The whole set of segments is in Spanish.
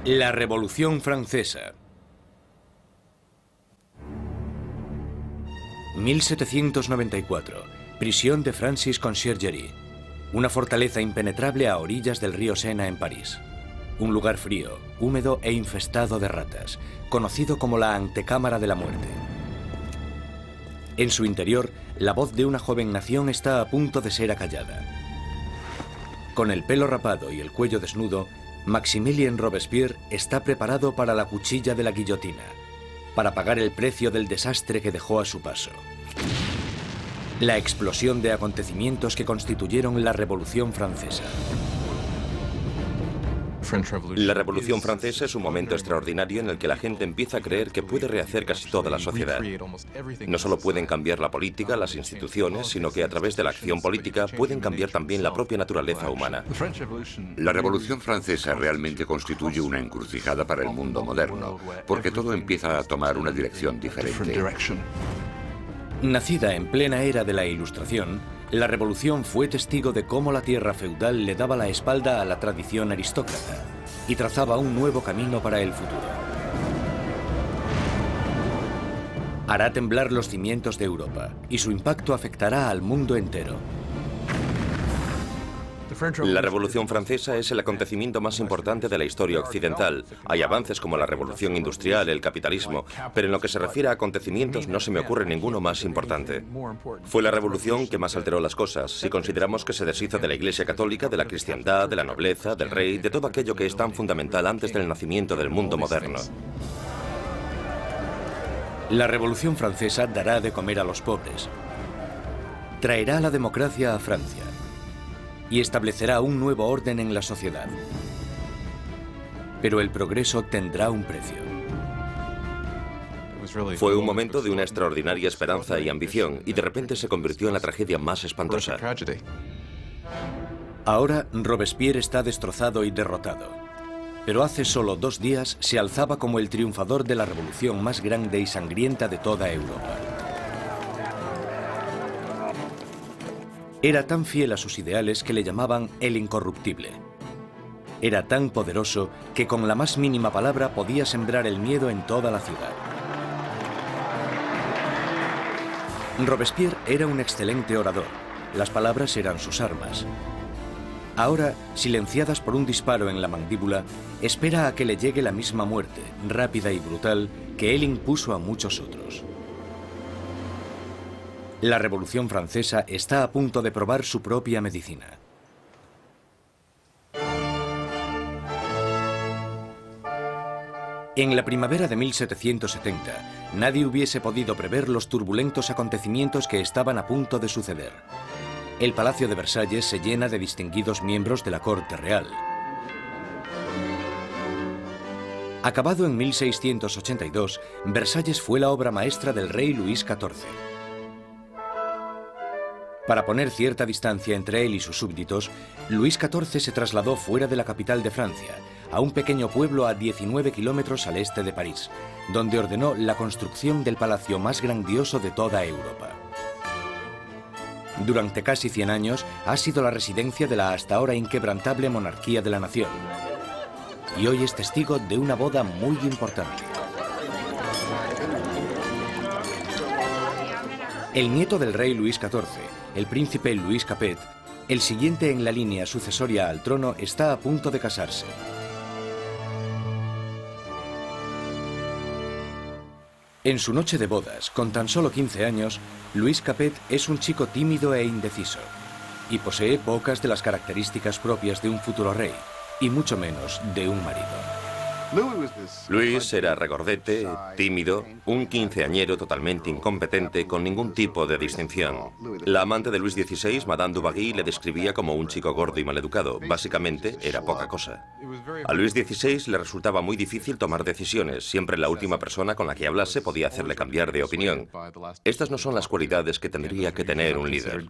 La Revolución Francesa. 1794. Prisión de Francis Conciergerie. Una fortaleza impenetrable a orillas del río Sena en París. Un lugar frío, húmedo e infestado de ratas, conocido como la antecámara de la muerte. En su interior, la voz de una joven nación está a punto de ser acallada. Con el pelo rapado y el cuello desnudo, Maximilien Robespierre está preparado para la cuchilla de la guillotina, para pagar el precio del desastre que dejó a su paso. La explosión de acontecimientos que constituyeron la Revolución Francesa. La Revolución Francesa es un momento extraordinario en el que la gente empieza a creer que puede rehacer casi toda la sociedad. No solo pueden cambiar la política, las instituciones, sino que a través de la acción política pueden cambiar también la propia naturaleza humana. La Revolución Francesa realmente constituye una encrucijada para el mundo moderno, porque todo empieza a tomar una dirección diferente. Nacida en plena era de la Ilustración, la Revolución fue testigo de cómo la tierra feudal le daba la espalda a la tradición aristócrata y trazaba un nuevo camino para el futuro. Hará temblar los cimientos de Europa y su impacto afectará al mundo entero. La Revolución Francesa es el acontecimiento más importante de la historia occidental. Hay avances como la Revolución Industrial, el capitalismo, pero en lo que se refiere a acontecimientos no se me ocurre ninguno más importante. Fue la revolución que más alteró las cosas, si consideramos que se deshizo de la Iglesia Católica, de la cristiandad, de la nobleza, del rey, de todo aquello que es tan fundamental antes del nacimiento del mundo moderno. La Revolución Francesa dará de comer a los pobres, traerá la democracia a Francia y establecerá un nuevo orden en la sociedad. Pero el progreso tendrá un precio. Fue un momento de una extraordinaria esperanza y ambición, y de repente se convirtió en la tragedia más espantosa. Ahora Robespierre está destrozado y derrotado, pero hace solo 2 días se alzaba como el triunfador de la revolución más grande y sangrienta de toda Europa. Era tan fiel a sus ideales que le llamaban el incorruptible. Era tan poderoso que con la más mínima palabra podía sembrar el miedo en toda la ciudad. Robespierre era un excelente orador. Las palabras eran sus armas. Ahora, silenciadas por un disparo en la mandíbula, espera a que le llegue la misma muerte, rápida y brutal, que él impuso a muchos otros. La Revolución Francesa está a punto de probar su propia medicina. En la primavera de 1770, nadie hubiese podido prever los turbulentos acontecimientos que estaban a punto de suceder. El Palacio de Versalles se llena de distinguidos miembros de la corte real. Acabado en 1682, Versalles fue la obra maestra del rey Luis XIV. Para poner cierta distancia entre él y sus súbditos, Luis XIV se trasladó fuera de la capital de Francia, a un pequeño pueblo a 19 kilómetros al este de París, donde ordenó la construcción del palacio más grandioso de toda Europa. Durante casi 100 años ha sido la residencia de la hasta ahora inquebrantable monarquía de la nación. Y hoy es testigo de una boda muy importante. El nieto del rey Luis XIV, el príncipe Louis Capet, el siguiente en la línea sucesoria al trono, está a punto de casarse. En su noche de bodas, con tan solo 15 años, Louis Capet es un chico tímido e indeciso, y posee pocas de las características propias de un futuro rey, y mucho menos de un marido. Luis era regordete, tímido, un quinceañero totalmente incompetente, con ningún tipo de distinción. La amante de Luis XVI, Madame Dubarry, le describía como un chico gordo y maleducado. Básicamente, era poca cosa. A Luis XVI le resultaba muy difícil tomar decisiones. Siempre la última persona con la que hablase podía hacerle cambiar de opinión. Estas no son las cualidades que tendría que tener un líder.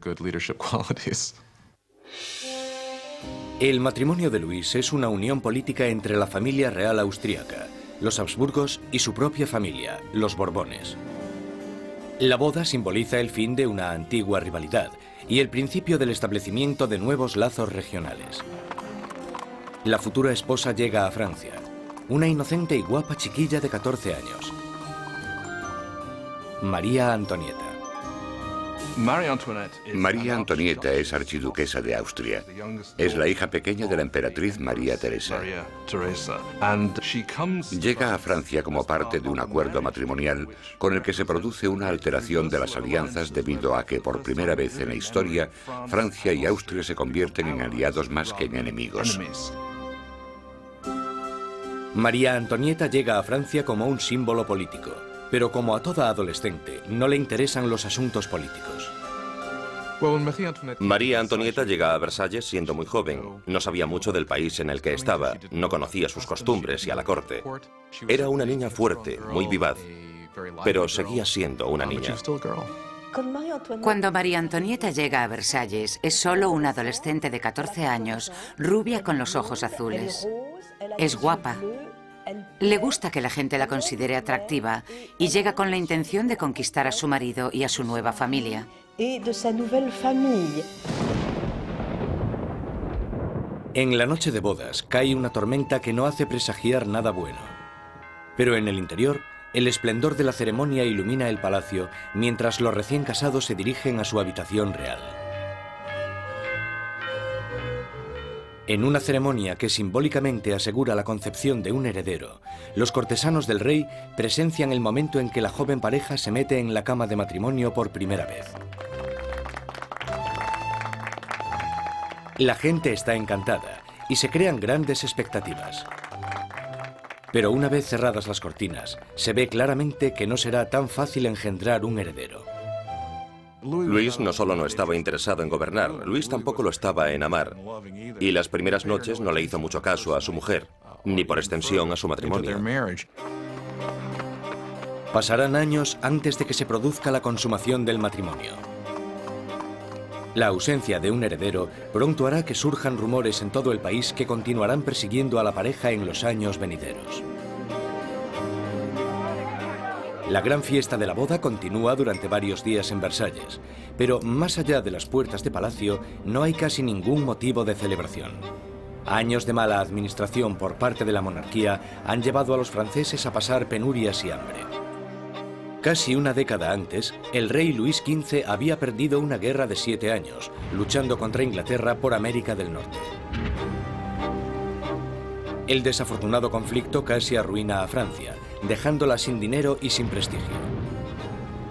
El matrimonio de Luis es una unión política entre la familia real austríaca, los Habsburgos y su propia familia, los Borbones. La boda simboliza el fin de una antigua rivalidad y el principio del establecimiento de nuevos lazos regionales. La futura esposa llega a Francia. una inocente y guapa chiquilla de 14 años. María Antonieta. María Antonieta es archiduquesa de Austria. Es la hija pequeña de la emperatriz María Teresa. Llega a Francia como parte de un acuerdo matrimonial con el que se produce una alteración de las alianzas debido a que por primera vez en la historia Francia y Austria se convierten en aliados más que en enemigos. María Antonieta llega a Francia como un símbolo político, pero como a toda adolescente, no le interesan los asuntos políticos. María Antonieta llega a Versalles siendo muy joven. No sabía mucho del país en el que estaba, no conocía sus costumbres y a la corte. Era una niña fuerte, muy vivaz, pero seguía siendo una niña. Cuando María Antonieta llega a Versalles, es solo una adolescente de 14 años, rubia con los ojos azules. Es guapa. Le gusta que la gente la considere atractiva y llega con la intención de conquistar a su marido y a su nueva familia. En la noche de bodas cae una tormenta que no hace presagiar nada bueno. Pero en el interior, el esplendor de la ceremonia ilumina el palacio mientras los recién casados se dirigen a su habitación real. En una ceremonia que simbólicamente asegura la concepción de un heredero, los cortesanos del rey presencian el momento en que la joven pareja se mete en la cama de matrimonio por primera vez. La gente está encantada y se crean grandes expectativas. Pero una vez cerradas las cortinas, se ve claramente que no será tan fácil engendrar un heredero. Luis no solo no estaba interesado en gobernar, Luis tampoco lo estaba en amar. Y las primeras noches no le hizo mucho caso a su mujer, ni por extensión a su matrimonio. Pasarán años antes de que se produzca la consumación del matrimonio. La ausencia de un heredero pronto hará que surjan rumores en todo el país que continuarán persiguiendo a la pareja en los años venideros. La gran fiesta de la boda continúa durante varios días en Versalles, pero más allá de las puertas de palacio no hay casi ningún motivo de celebración. Años de mala administración por parte de la monarquía han llevado a los franceses a pasar penurias y hambre. Casi una década antes, el rey Luis XV había perdido una guerra de 7 años, luchando contra Inglaterra por América del Norte. El desafortunado conflicto casi arruina a Francia, dejándola sin dinero y sin prestigio.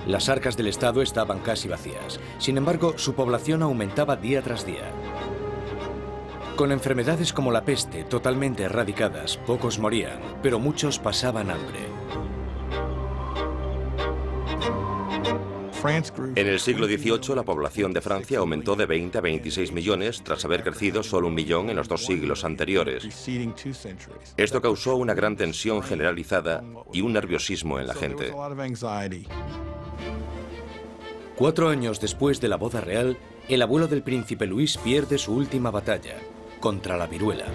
Las arcas del Estado estaban casi vacías. Sin embargo, su población aumentaba día tras día. Con enfermedades como la peste totalmente erradicadas, pocos morían, pero muchos pasaban hambre. En el siglo XVIII, la población de Francia aumentó de 20 a 26 millones tras haber crecido solo 1 millón en los 2 siglos anteriores. Esto causó una gran tensión generalizada y un nerviosismo en la gente. 4 años después de la boda real, el abuelo del príncipe Luis pierde su última batalla, contra la viruela.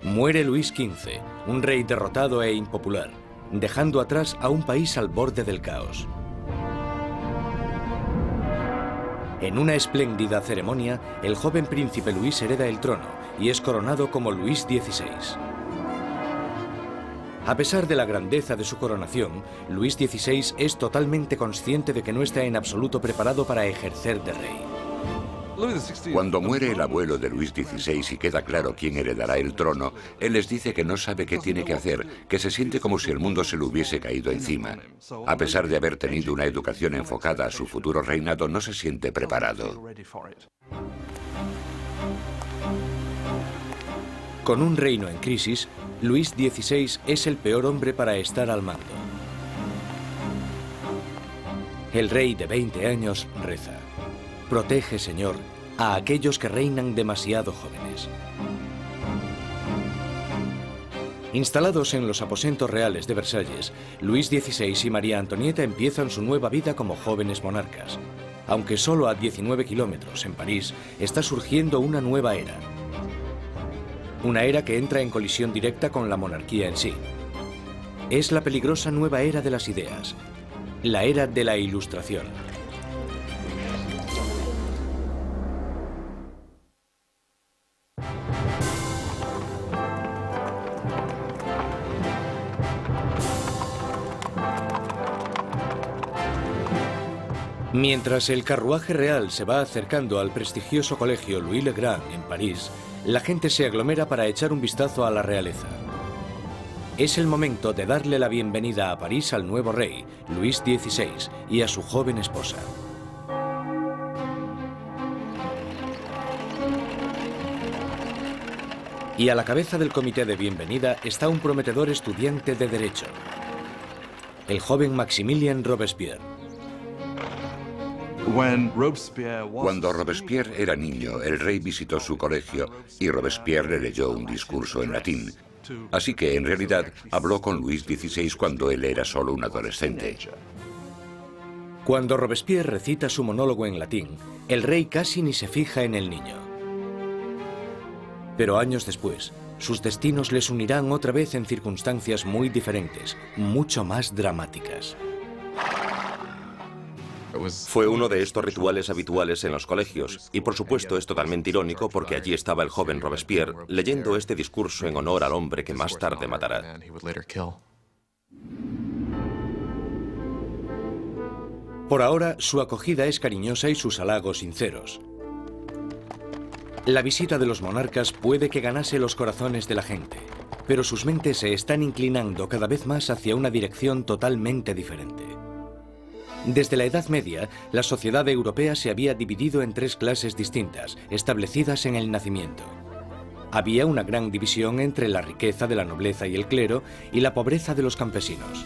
Muere Luis XV, un rey derrotado e impopular, dejando atrás a un país al borde del caos. En una espléndida ceremonia, el joven príncipe Luis hereda el trono y es coronado como Luis XVI. A pesar de la grandeza de su coronación, Luis XVI es totalmente consciente de que no está en absoluto preparado para ejercer de rey. Cuando muere el abuelo de Luis XVI y queda claro quién heredará el trono, él les dice que no sabe qué tiene que hacer, que se siente como si el mundo se le hubiese caído encima. A pesar de haber tenido una educación enfocada a su futuro reinado, no se siente preparado. Con un reino en crisis, Luis XVI es el peor hombre para estar al mando. El rey de 20 años reza: protege, Señor, a aquellos que reinan demasiado jóvenes. Instalados en los aposentos reales de Versalles, Luis XVI y María Antonieta empiezan su nueva vida como jóvenes monarcas. Aunque solo a 19 kilómetros, en París, está surgiendo una nueva era. Una era que entra en colisión directa con la monarquía en sí. Es la peligrosa nueva era de las ideas, la era de la Ilustración. Mientras el carruaje real se va acercando al prestigioso colegio Louis le Grand en París, la gente se aglomera para echar un vistazo a la realeza. Es el momento de darle la bienvenida a París al nuevo rey, Luis XVI, y a su joven esposa. Y a la cabeza del comité de bienvenida está un prometedor estudiante de Derecho, el joven Maximilien Robespierre. Cuando Robespierre era niño, el rey visitó su colegio y Robespierre le leyó un discurso en latín. Así que, en realidad, habló con Luis XVI cuando él era solo un adolescente. Cuando Robespierre recita su monólogo en latín, el rey casi ni se fija en el niño. Pero años después, sus destinos les unirán otra vez en circunstancias muy diferentes, mucho más dramáticas. Fue uno de estos rituales habituales en los colegios, y por supuesto es totalmente irónico porque allí estaba el joven Robespierre leyendo este discurso en honor al hombre que más tarde matará. Por ahora, su acogida es cariñosa y sus halagos sinceros. La visita de los monarcas puede que ganase los corazones de la gente, pero sus mentes se están inclinando cada vez más hacia una dirección totalmente diferente. Desde la Edad Media, la sociedad europea se había dividido en tres clases distintas, establecidas en el nacimiento. Había una gran división entre la riqueza de la nobleza y el clero y la pobreza de los campesinos.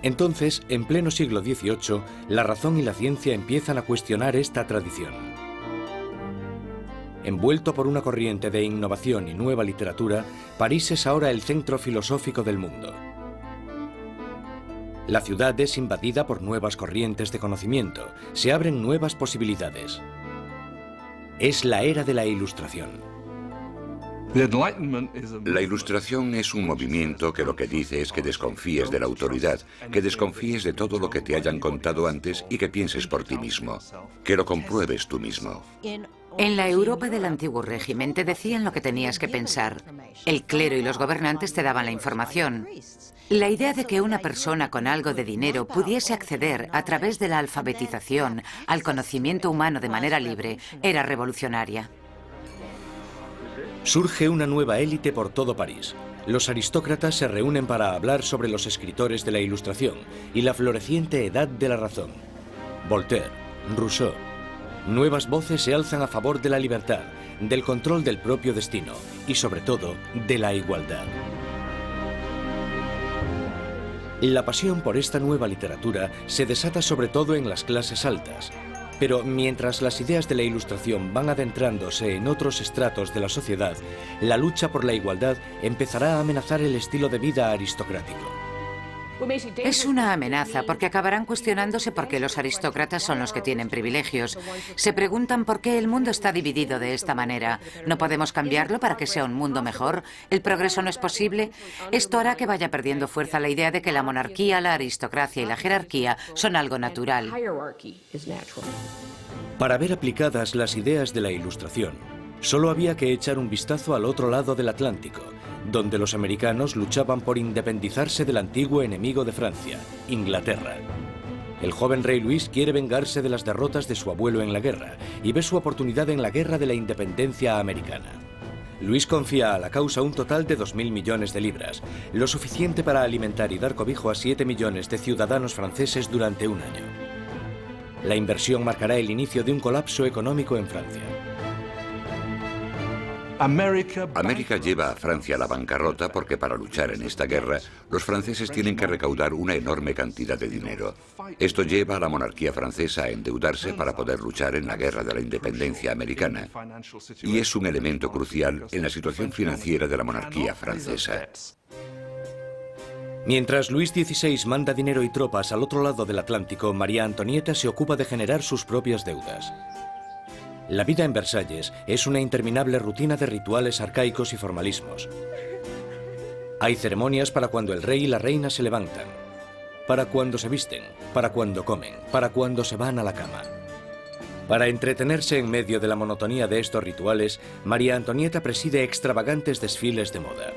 Entonces, en pleno siglo XVIII, la razón y la ciencia empiezan a cuestionar esta tradición. Envuelto por una corriente de innovación y nueva literatura, París es ahora el centro filosófico del mundo. La ciudad es invadida por nuevas corrientes de conocimiento, se abren nuevas posibilidades. Es la era de la Ilustración. La Ilustración es un movimiento que lo que dice es que desconfíes de la autoridad, que desconfíes de todo lo que te hayan contado antes y que pienses por ti mismo, que lo compruebes tú mismo. En la Europa del antiguo régimen te decían lo que tenías que pensar. El clero y los gobernantes te daban la información. La idea de que una persona con algo de dinero pudiese acceder a través de la alfabetización al conocimiento humano de manera libre era revolucionaria. Surge una nueva élite por todo París. Los aristócratas se reúnen para hablar sobre los escritores de la Ilustración y la floreciente edad de la razón. Voltaire, Rousseau. Nuevas voces se alzan a favor de la libertad, del control del propio destino y, sobre todo, de la igualdad. La pasión por esta nueva literatura se desata sobre todo en las clases altas, pero mientras las ideas de la Ilustración van adentrándose en otros estratos de la sociedad, la lucha por la igualdad empezará a amenazar el estilo de vida aristocrático. Es una amenaza porque acabarán cuestionándose por qué los aristócratas son los que tienen privilegios. Se preguntan por qué el mundo está dividido de esta manera. ¿No podemos cambiarlo para que sea un mundo mejor? ¿El progreso no es posible? Esto hará que vaya perdiendo fuerza la idea de que la monarquía, la aristocracia y la jerarquía son algo natural. Para ver aplicadas las ideas de la Ilustración, solo había que echar un vistazo al otro lado del Atlántico, donde los americanos luchaban por independizarse del antiguo enemigo de Francia, Inglaterra. El joven rey Luis quiere vengarse de las derrotas de su abuelo en la guerra y ve su oportunidad en la guerra de la independencia americana. Luis confía a la causa un total de 2.000 millones de libras, lo suficiente para alimentar y dar cobijo a 7 millones de ciudadanos franceses durante un año. La inversión marcará el inicio de un colapso económico en Francia. América lleva a Francia a la bancarrota porque para luchar en esta guerra, los franceses tienen que recaudar una enorme cantidad de dinero. Esto lleva a la monarquía francesa a endeudarse para poder luchar en la guerra de la independencia americana. Y es un elemento crucial en la situación financiera de la monarquía francesa. Mientras Luis XVI manda dinero y tropas al otro lado del Atlántico, María Antonieta se ocupa de generar sus propias deudas. La vida en Versalles es una interminable rutina de rituales arcaicos y formalismos. Hay ceremonias para cuando el rey y la reina se levantan, para cuando se visten, para cuando comen, para cuando se van a la cama. Para entretenerse en medio de la monotonía de estos rituales, María Antonieta preside extravagantes desfiles de moda.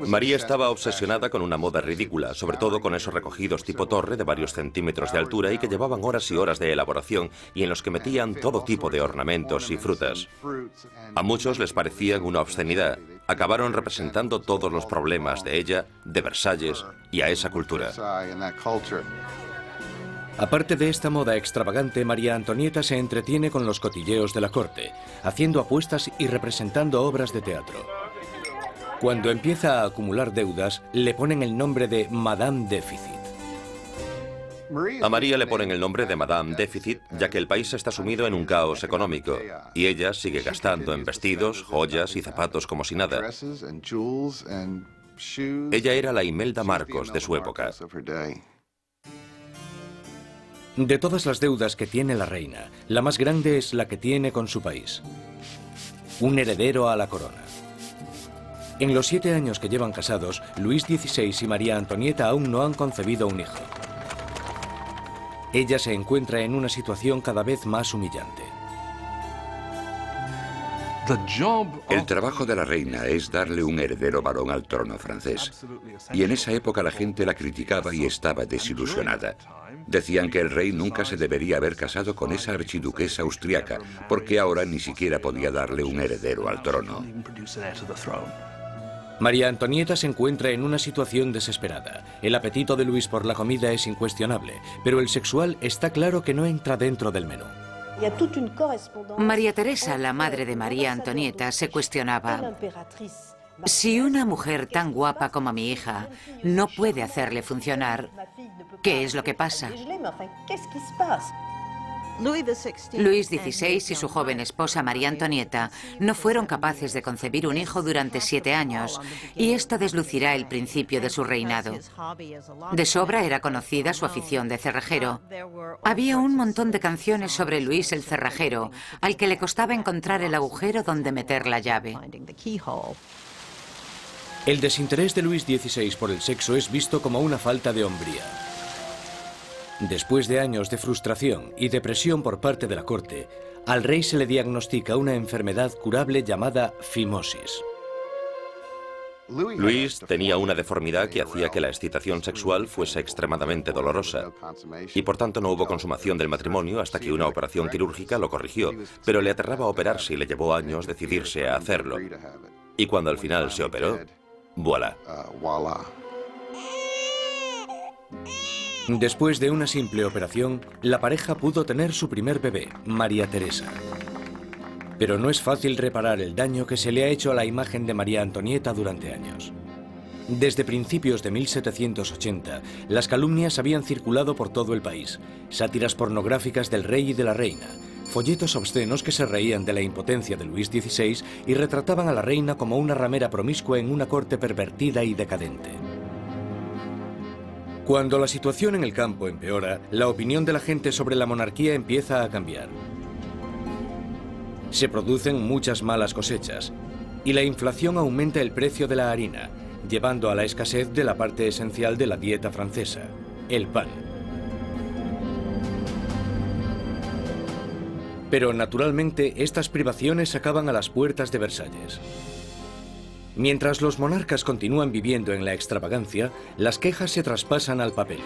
María estaba obsesionada con una moda ridícula, sobre todo con esos recogidos tipo torre de varios centímetros de altura y que llevaban horas y horas de elaboración y en los que metían todo tipo de ornamentos y frutas. A muchos les parecían una obscenidad. Acabaron representando todos los problemas de ella, de Versalles y a esa cultura. Aparte de esta moda extravagante, María Antonieta se entretiene con los cotilleos de la corte, haciendo apuestas y representando obras de teatro. Cuando empieza a acumular deudas, le ponen el nombre de Madame Déficit. A María le ponen el nombre de Madame Déficit, ya que el país está sumido en un caos económico, y ella sigue gastando en vestidos, joyas y zapatos como si nada. Ella era la Imelda Marcos de su época. De todas las deudas que tiene la reina, la más grande es la que tiene con su país. Un heredero a la corona. En los 7 años que llevan casados, Luis XVI y María Antonieta aún no han concebido un hijo. Ella se encuentra en una situación cada vez más humillante. El trabajo de la reina es darle un heredero varón al trono francés. Y en esa época la gente la criticaba y estaba desilusionada. Decían que el rey nunca se debería haber casado con esa archiduquesa austriaca, porque ahora ni siquiera podía darle un heredero al trono. María Antonieta se encuentra en una situación desesperada. El apetito de Luis por la comida es incuestionable, pero el sexual está claro que no entra dentro del menú. María Teresa, la madre de María Antonieta, se cuestionaba: si una mujer tan guapa como mi hija no puede hacerle funcionar, ¿qué es lo que pasa? Luis XVI y su joven esposa María Antonieta no fueron capaces de concebir un hijo durante 7 años, y esto deslucirá el principio de su reinado. De sobra era conocida su afición de cerrajero. Había un montón de canciones sobre Luis el cerrajero, al que le costaba encontrar el agujero donde meter la llave. El desinterés de Luis XVI por el sexo es visto como una falta de hombría. Después de años de frustración y depresión por parte de la corte, al rey se le diagnostica una enfermedad curable llamada fimosis. Luis tenía una deformidad que hacía que la excitación sexual fuese extremadamente dolorosa, y por tanto no hubo consumación del matrimonio hasta que una operación quirúrgica lo corrigió, pero le aterraba operarse y le llevó años decidirse a hacerlo. Y cuando al final se operó, ¡voilà! Después de una simple operación, la pareja pudo tener su primer bebé, María Teresa. Pero no es fácil reparar el daño que se le ha hecho a la imagen de María Antonieta durante años. Desde principios de 1780, las calumnias habían circulado por todo el país, sátiras pornográficas del rey y de la reina, folletos obscenos que se reían de la impotencia de Luis XVI y retrataban a la reina como una ramera promiscua en una corte pervertida y decadente. Cuando la situación en el campo empeora, la opinión de la gente sobre la monarquía empieza a cambiar. Se producen muchas malas cosechas y la inflación aumenta el precio de la harina, llevando a la escasez de la parte esencial de la dieta francesa, el pan. Pero naturalmente estas privaciones acaban a las puertas de Versalles. Mientras los monarcas continúan viviendo en la extravagancia, las quejas se traspasan al papel.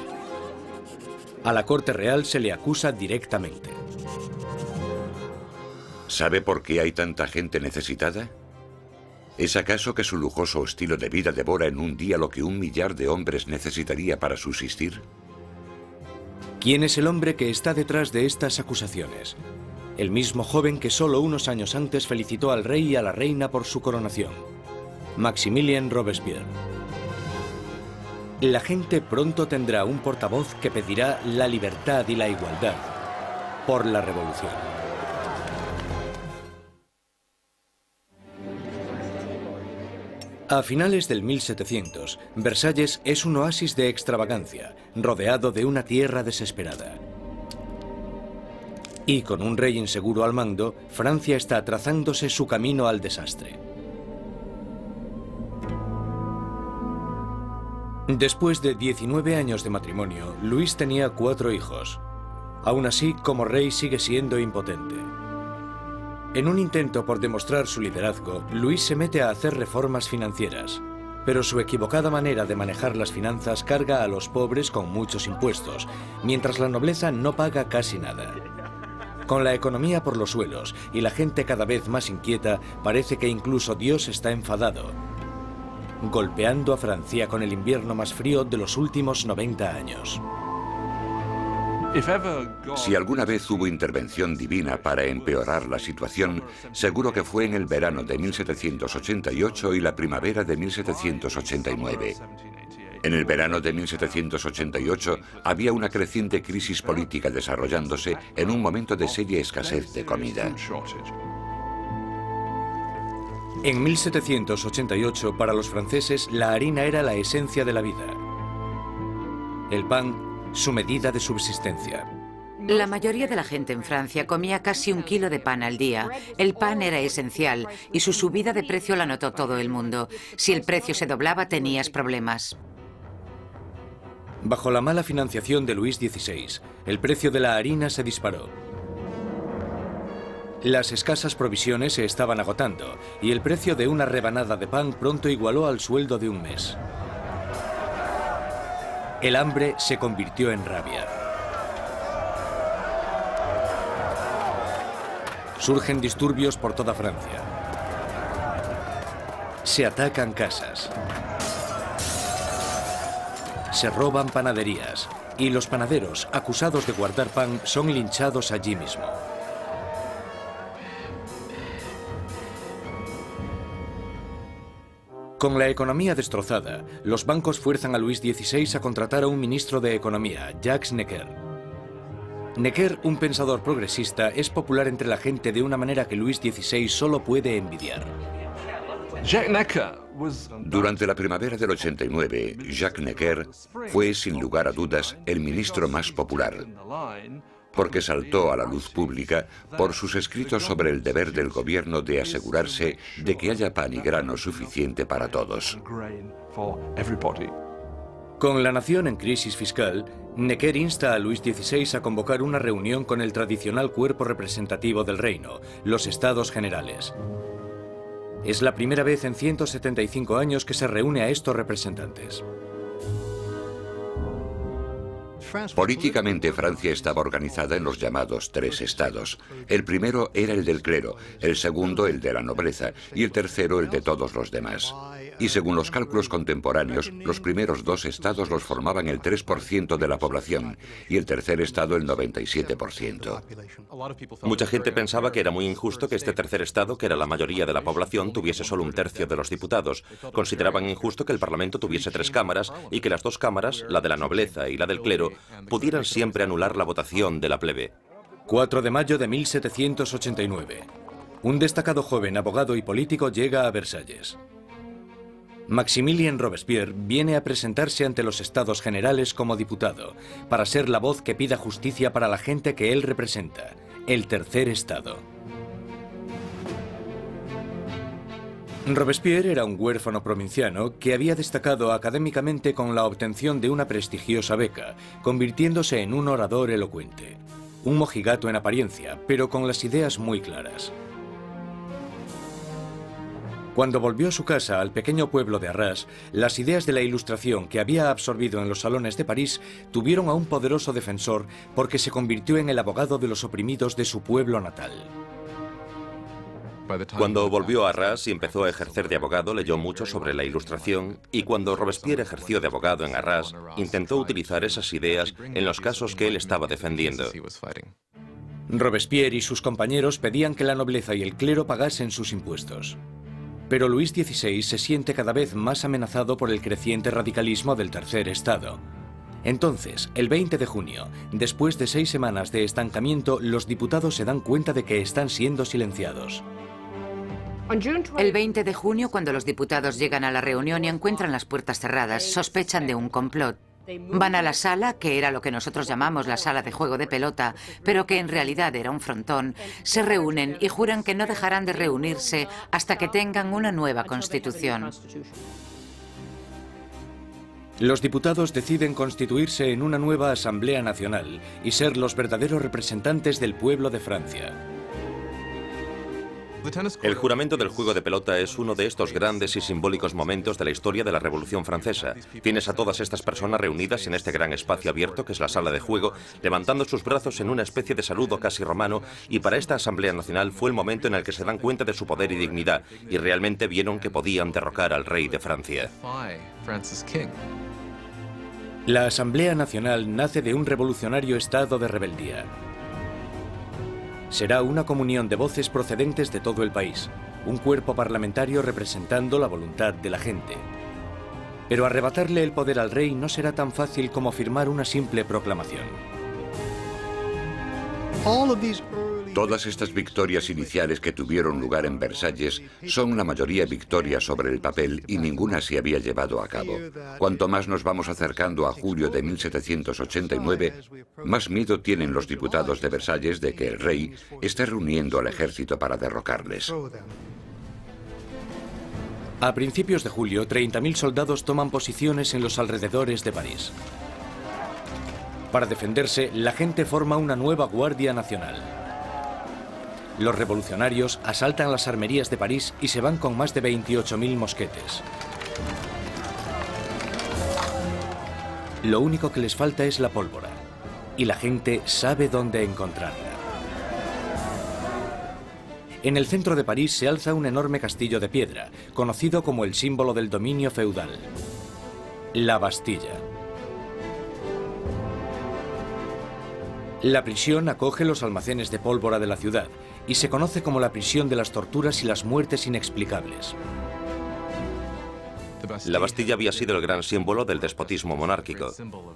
A la corte real se le acusa directamente. ¿Sabe por qué hay tanta gente necesitada? ¿Es acaso que su lujoso estilo de vida devora en un día lo que 1 millar de hombres necesitaría para subsistir? ¿Quién es el hombre que está detrás de estas acusaciones? El mismo joven que solo unos años antes felicitó al rey y a la reina por su coronación. Maximilien Robespierre. La gente pronto tendrá un portavoz que pedirá la libertad y la igualdad por la revolución. A finales del 1700, Versalles es un oasis de extravagancia, rodeado de una tierra desesperada. Y con un rey inseguro al mando, Francia está trazándose su camino al desastre. Después de 19 años de matrimonio, Luis tenía 4 hijos. Aún así, como rey sigue siendo impotente. En un intento por demostrar su liderazgo, Luis se mete a hacer reformas financieras. pero su equivocada manera de manejar las finanzas carga a los pobres con muchos impuestos, mientras la nobleza no paga casi nada. Con la economía por los suelos y la gente cada vez más inquieta, parece que incluso Dios está enfadado, golpeando a Francia con el invierno más frío de los últimos 90 años. Si alguna vez hubo intervención divina para empeorar la situación, seguro que fue en el verano de 1788 y la primavera de 1789. En el verano de 1788 había una creciente crisis política desarrollándose en un momento de seria escasez de comida. En 1788, para los franceses, la harina era la esencia de la vida. El pan, su medida de subsistencia. La mayoría de la gente en Francia comía casi 1 kilo de pan al día. El pan era esencial y su subida de precio la notó todo el mundo. Si el precio se doblaba, tenías problemas. Bajo la mala financiación de Luis XVI, el precio de la harina se disparó. Las escasas provisiones se estaban agotando y el precio de una rebanada de pan pronto igualó al sueldo de un mes. El hambre se convirtió en rabia. Surgen disturbios por toda Francia. Se atacan casas. Se roban panaderías. Y los panaderos, acusados de guardar pan, son linchados allí mismo. Con la economía destrozada, los bancos fuerzan a Luis XVI a contratar a un ministro de Economía, Jacques Necker. Necker, un pensador progresista, es popular entre la gente de una manera que Luis XVI solo puede envidiar. Durante la primavera del 89, Jacques Necker fue, sin lugar a dudas, el ministro más popular, porque saltó a la luz pública por sus escritos sobre el deber del gobierno de asegurarse de que haya pan y grano suficiente para todos. Con la nación en crisis fiscal, Necker insta a Luis XVI a convocar una reunión con el tradicional cuerpo representativo del reino, los Estados Generales. Es la primera vez en 175 años que se reúne a estos representantes. Políticamente, Francia estaba organizada en los llamados 3 estados. El primero era el del clero, el segundo el de la nobleza y el tercero el de todos los demás. Y según los cálculos contemporáneos, los primeros 2 estados los formaban el 3% de la población y el tercer estado el 97%. Mucha gente pensaba que era muy injusto que este tercer estado, que era la mayoría de la población, tuviese solo 1/3 de los diputados. Consideraban injusto que el Parlamento tuviese 3 cámaras y que las 2 cámaras, la de la nobleza y la del clero, pudieran siempre anular la votación de la plebe. 4 de mayo de 1789. Un destacado joven abogado y político llega a Versalles. Maximilien Robespierre viene a presentarse ante los Estados Generales como diputado, para ser la voz que pida justicia para la gente que él representa, el tercer estado. Robespierre era un huérfano provinciano que había destacado académicamente con la obtención de una prestigiosa beca, convirtiéndose en un orador elocuente. Un mojigato en apariencia, pero con las ideas muy claras. Cuando volvió a su casa, al pequeño pueblo de Arras, las ideas de la Ilustración que había absorbido en los salones de París tuvieron a un poderoso defensor porque se convirtió en el abogado de los oprimidos de su pueblo natal. Cuando volvió a Arras y empezó a ejercer de abogado, leyó mucho sobre la Ilustración y cuando Robespierre ejerció de abogado en Arras, intentó utilizar esas ideas en los casos que él estaba defendiendo. Robespierre y sus compañeros pedían que la nobleza y el clero pagasen sus impuestos. Pero Luis XVI se siente cada vez más amenazado por el creciente radicalismo del tercer estado. Entonces, el 20 de junio, después de 6 semanas de estancamiento, los diputados se dan cuenta de que están siendo silenciados. El 20 de junio, cuando los diputados llegan a la reunión y encuentran las puertas cerradas, sospechan de un complot. Van a la sala, que era lo que nosotros llamamos la sala de juego de pelota, pero que en realidad era un frontón, se reúnen y juran que no dejarán de reunirse hasta que tengan una nueva constitución. Los diputados deciden constituirse en una nueva Asamblea Nacional y ser los verdaderos representantes del pueblo de Francia. El juramento del juego de pelota es uno de estos grandes y simbólicos momentos de la historia de la Revolución Francesa. Tienes a todas estas personas reunidas en este gran espacio abierto que es la sala de juego, levantando sus brazos en una especie de saludo casi romano, y para esta Asamblea Nacional fue el momento en el que se dan cuenta de su poder y dignidad, y realmente vieron que podían derrocar al rey de Francia. La Asamblea Nacional nace de un revolucionario estado de rebeldía. Será una comunión de voces procedentes de todo el país, un cuerpo parlamentario representando la voluntad de la gente. Pero arrebatarle el poder al rey no será tan fácil como firmar una simple proclamación. Todas estas victorias iniciales que tuvieron lugar en Versalles son la mayoría victorias sobre el papel y ninguna se había llevado a cabo. Cuanto más nos vamos acercando a julio de 1789, más miedo tienen los diputados de Versalles de que el rey esté reuniendo al ejército para derrocarles. A principios de julio, 30.000 soldados toman posiciones en los alrededores de París. Para defenderse, la gente forma una nueva Guardia Nacional. Los revolucionarios asaltan las armerías de París y se van con más de 28.000 mosquetes. Lo único que les falta es la pólvora, y la gente sabe dónde encontrarla. En el centro de París se alza un enorme castillo de piedra, conocido como el símbolo del dominio feudal, la Bastilla. La prisión acoge los almacenes de pólvora de la ciudad y se conoce como la prisión de las torturas y las muertes inexplicables. La Bastilla había sido el gran símbolo del despotismo monárquico,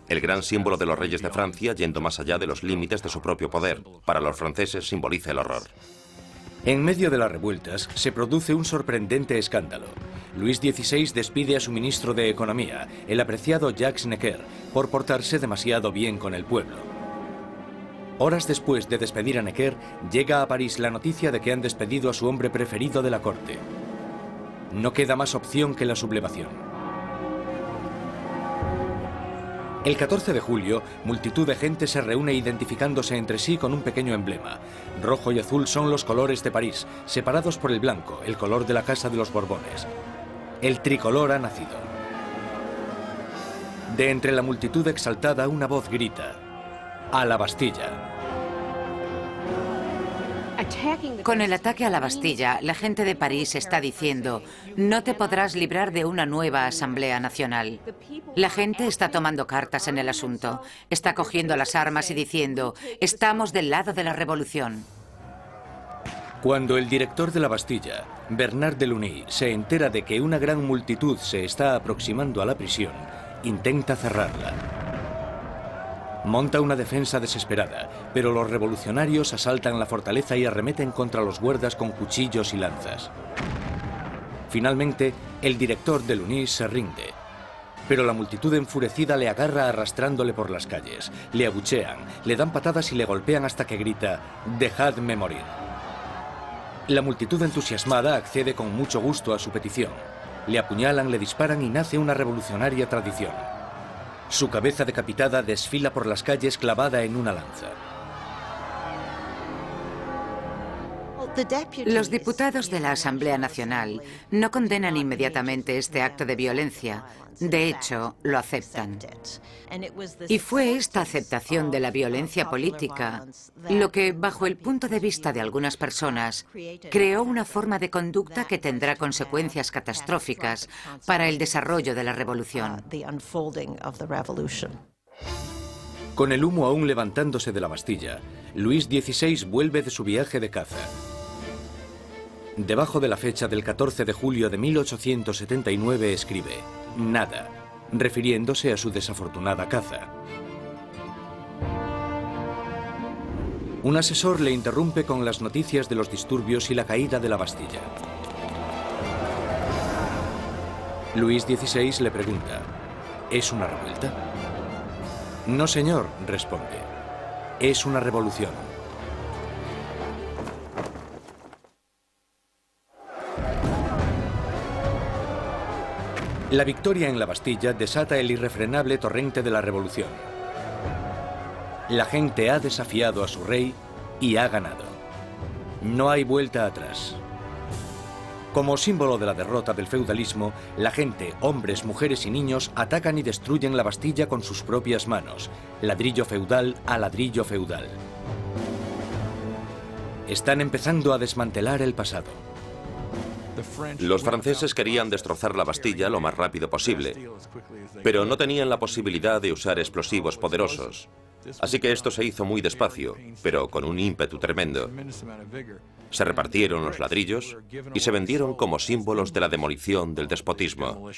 el gran símbolo de los reyes de Francia yendo más allá de los límites de su propio poder. Para los franceses simboliza el horror. En medio de las revueltas se produce un sorprendente escándalo. Luis XVI despide a su ministro de Economía, el apreciado Jacques Necker, por portarse demasiado bien con el pueblo. Horas después de despedir a Necker, llega a París la noticia de que han despedido a su hombre preferido de la corte. No queda más opción que la sublevación. El 14 de julio, multitud de gente se reúne identificándose entre sí con un pequeño emblema. Rojo y azul son los colores de París, separados por el blanco, el color de la Casa de los Borbones. El tricolor ha nacido. De entre la multitud exaltada, una voz grita: ¡a la Bastilla! Con el ataque a la Bastilla, la gente de París está diciendo: no te podrás librar de una nueva Asamblea Nacional. La gente está tomando cartas en el asunto, está cogiendo las armas y diciendo: estamos del lado de la revolución. Cuando el director de la Bastilla, Bernard de Lugny, se entera de que una gran multitud se está aproximando a la prisión, intenta cerrarla. Monta una defensa desesperada, pero los revolucionarios asaltan la fortaleza y arremeten contra los guardas con cuchillos y lanzas. Finalmente, el director de Lugny se rinde, pero la multitud enfurecida le agarra arrastrándole por las calles, le abuchean, le dan patadas y le golpean hasta que grita: «¡Dejadme morir!». La multitud entusiasmada accede con mucho gusto a su petición. Le apuñalan, le disparan y nace una revolucionaria tradición. Su cabeza decapitada desfila por las calles clavada en una lanza. Los diputados de la Asamblea Nacional no condenan inmediatamente este acto de violencia. De hecho, lo aceptan. Y fue esta aceptación de la violencia política lo que, bajo el punto de vista de algunas personas, creó una forma de conducta que tendrá consecuencias catastróficas para el desarrollo de la revolución. Con el humo aún levantándose de la Bastilla, Luis XVI vuelve de su viaje de caza. Debajo de la fecha del 14 de julio de 1879 escribe: «Nada», refiriéndose a su desafortunada caza. Un asesor le interrumpe con las noticias de los disturbios y la caída de la Bastilla. Luis XVI le pregunta: ¿es una revuelta? «No, señor», responde. «Es una revolución». La victoria en la Bastilla desata el irrefrenable torrente de la revolución. La gente ha desafiado a su rey y ha ganado. No hay vuelta atrás. Como símbolo de la derrota del feudalismo, la gente, hombres, mujeres y niños atacan y destruyen la Bastilla con sus propias manos, ladrillo feudal a ladrillo feudal. Están empezando a desmantelar el pasado. Los franceses querían destrozar la Bastilla lo más rápido posible, pero no tenían la posibilidad de usar explosivos poderosos. Así que esto se hizo muy despacio, pero con un ímpetu tremendo. Se repartieron los ladrillos y se vendieron como símbolos de la demolición del despotismo.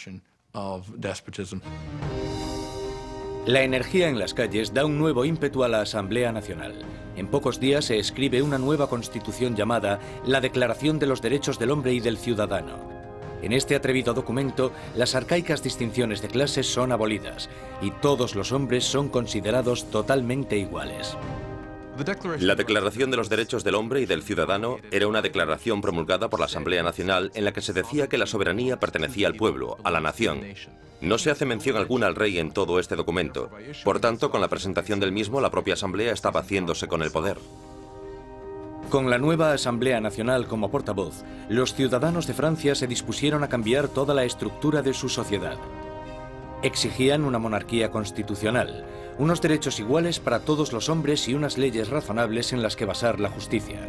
La energía en las calles da un nuevo ímpetu a la Asamblea Nacional. En pocos días se escribe una nueva constitución llamada la Declaración de los Derechos del Hombre y del Ciudadano. En este atrevido documento, las arcaicas distinciones de clases son abolidas y todos los hombres son considerados totalmente iguales. La Declaración de los Derechos del Hombre y del Ciudadano era una declaración promulgada por la Asamblea Nacional en la que se decía que la soberanía pertenecía al pueblo, a la nación. No se hace mención alguna al rey en todo este documento. Por tanto, con la presentación del mismo, la propia Asamblea estaba haciéndose con el poder. Con la nueva Asamblea Nacional como portavoz, los ciudadanos de Francia se dispusieron a cambiar toda la estructura de su sociedad. Exigían una monarquía constitucional, unos derechos iguales para todos los hombres y unas leyes razonables en las que basar la justicia.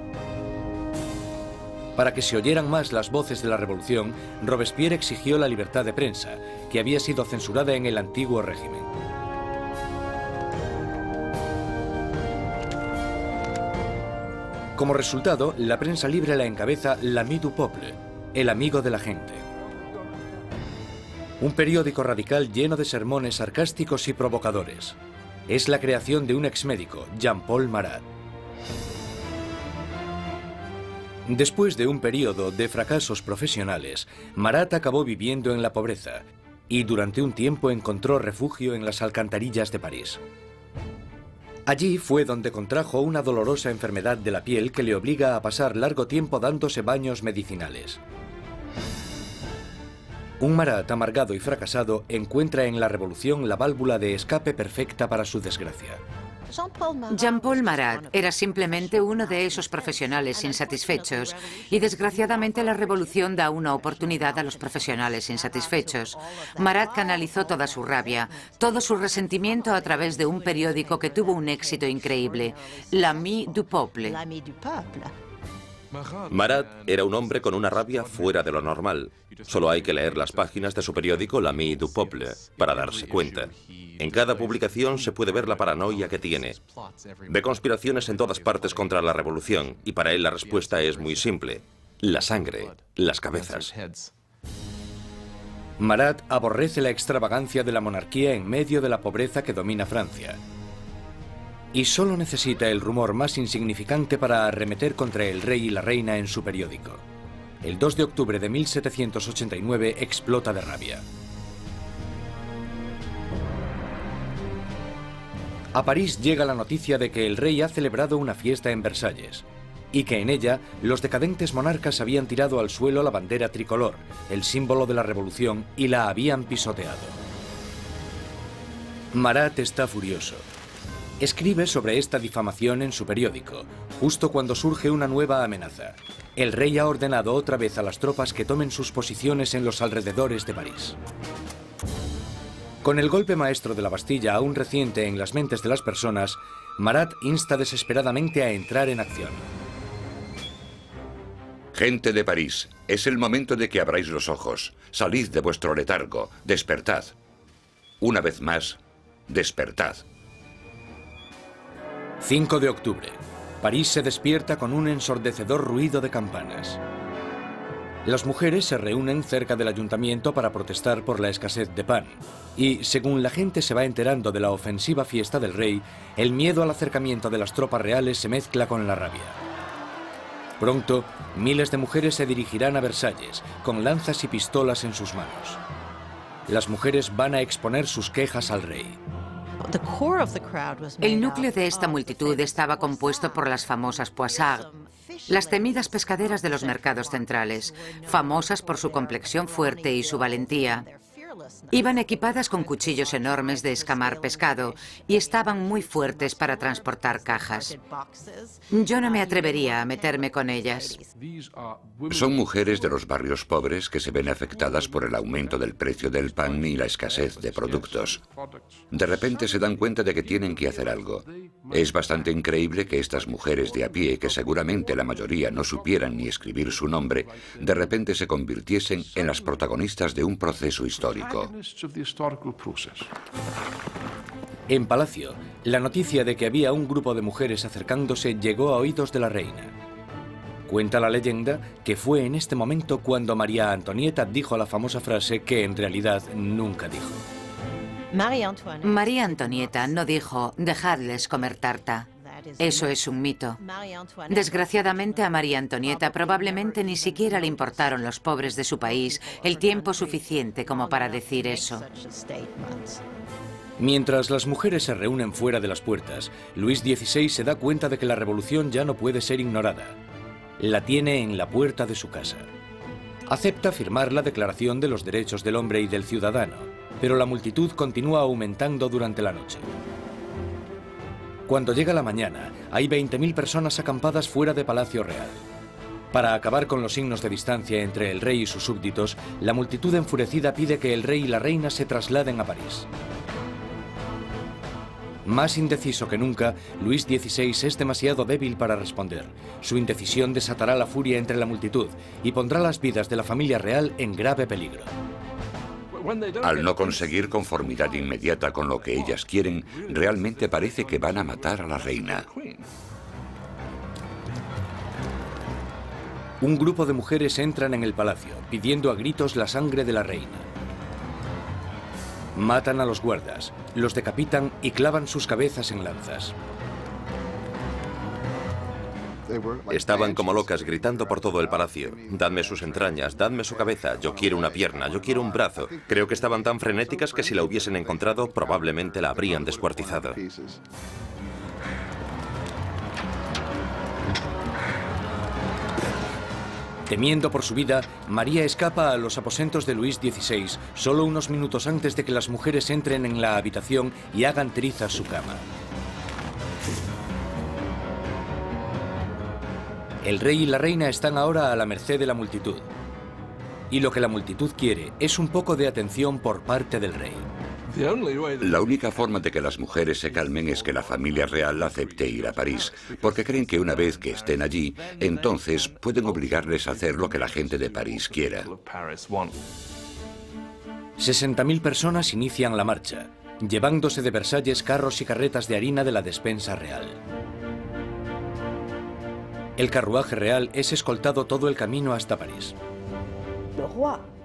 Para que se oyeran más las voces de la revolución, Robespierre exigió la libertad de prensa, que había sido censurada en el antiguo régimen. Como resultado, la prensa libre la encabeza l'ami du peuple, el amigo de la gente. Un periódico radical lleno de sermones sarcásticos y provocadores. Es la creación de un exmédico, Jean-Paul Marat. Después de un periodo de fracasos profesionales, Marat acabó viviendo en la pobreza y durante un tiempo encontró refugio en las alcantarillas de París. Allí fue donde contrajo una dolorosa enfermedad de la piel que le obliga a pasar largo tiempo dándose baños medicinales. Un Marat amargado y fracasado encuentra en la revolución la válvula de escape perfecta para su desgracia. Jean-Paul Marat era simplemente uno de esos profesionales insatisfechos y desgraciadamente la revolución da una oportunidad a los profesionales insatisfechos. Marat canalizó toda su rabia, todo su resentimiento a través de un periódico que tuvo un éxito increíble, l'ami du peuple. Marat era un hombre con una rabia fuera de lo normal. Solo hay que leer las páginas de su periódico l'ami du peuple para darse cuenta. En cada publicación se puede ver la paranoia que tiene. Ve conspiraciones en todas partes contra la revolución y para él la respuesta es muy simple. La sangre, las cabezas. Marat aborrece la extravagancia de la monarquía en medio de la pobreza que domina Francia. Y solo necesita el rumor más insignificante para arremeter contra el rey y la reina en su periódico. El 2 de octubre de 1789 explota de rabia. A París llega la noticia de que el rey ha celebrado una fiesta en Versalles y que en ella los decadentes monarcas habían tirado al suelo la bandera tricolor, el símbolo de la revolución, y la habían pisoteado. Marat está furioso. Escribe sobre esta difamación en su periódico, justo cuando surge una nueva amenaza. El rey ha ordenado otra vez a las tropas que tomen sus posiciones en los alrededores de París. Con el golpe maestro de la Bastilla aún reciente en las mentes de las personas, Marat insta desesperadamente a entrar en acción. Gente de París, es el momento de que abráis los ojos. Salid de vuestro letargo, despertad. Una vez más, despertad. 5 de octubre. París se despierta con un ensordecedor ruido de campanas. Las mujeres se reúnen cerca del ayuntamiento para protestar por la escasez de pan. Y, según la gente se va enterando de la ofensiva fiesta del rey, el miedo al acercamiento de las tropas reales se mezcla con la rabia. Pronto, miles de mujeres se dirigirán a Versalles, con lanzas y pistolas en sus manos. Las mujeres van a exponer sus quejas al rey. El núcleo de esta multitud estaba compuesto por las famosas poissardes, las temidas pescaderas de los mercados centrales, famosas por su complexión fuerte y su valentía. Iban equipadas con cuchillos enormes de escamar pescado y estaban muy fuertes para transportar cajas. Yo no me atrevería a meterme con ellas. Son mujeres de los barrios pobres que se ven afectadas por el aumento del precio del pan y la escasez de productos. De repente se dan cuenta de que tienen que hacer algo. Es bastante increíble que estas mujeres de a pie, que seguramente la mayoría no supieran ni escribir su nombre, de repente se convirtiesen en las protagonistas de un proceso histórico. En Palacio, la noticia de que había un grupo de mujeres acercándose llegó a oídos de la reina. Cuenta la leyenda que fue en este momento cuando María Antonieta dijo la famosa frase que en realidad nunca dijo. María Antonieta no dijo, dejadles comer tarta. Eso es un mito. Desgraciadamente a María Antonieta probablemente ni siquiera le importaron los pobres de su país el tiempo suficiente como para decir eso. Mientras las mujeres se reúnen fuera de las puertas, Luis XVI se da cuenta de que la revolución ya no puede ser ignorada. La tiene en la puerta de su casa. Acepta firmar la Declaración de los Derechos del Hombre y del Ciudadano, pero la multitud continúa aumentando durante la noche. Cuando llega la mañana, hay 20.000 personas acampadas fuera de Palacio Real. Para acabar con los signos de distancia entre el rey y sus súbditos, la multitud enfurecida pide que el rey y la reina se trasladen a París. Más indeciso que nunca, Luis XVI es demasiado débil para responder. Su indecisión desatará la furia entre la multitud y pondrá las vidas de la familia real en grave peligro. Al no conseguir conformidad inmediata con lo que ellas quieren, realmente parece que van a matar a la reina. Un grupo de mujeres entran en el palacio, pidiendo a gritos la sangre de la reina. Matan a los guardas, los decapitan y clavan sus cabezas en lanzas. Estaban como locas gritando por todo el palacio. Dadme sus entrañas, dadme su cabeza, yo quiero una pierna, yo quiero un brazo. Creo que estaban tan frenéticas que si la hubiesen encontrado probablemente la habrían descuartizado. Temiendo por su vida, María escapa a los aposentos de Luis XVI solo unos minutos antes de que las mujeres entren en la habitación y hagan trizas su cama. El rey y la reina están ahora a la merced de la multitud. Y lo que la multitud quiere es un poco de atención por parte del rey. La única forma de que las mujeres se calmen es que la familia real acepte ir a París, porque creen que una vez que estén allí, entonces pueden obligarles a hacer lo que la gente de París quiera. 60.000 personas inician la marcha, llevándose de Versalles carros y carretas de harina de la despensa real. El carruaje real es escoltado todo el camino hasta París.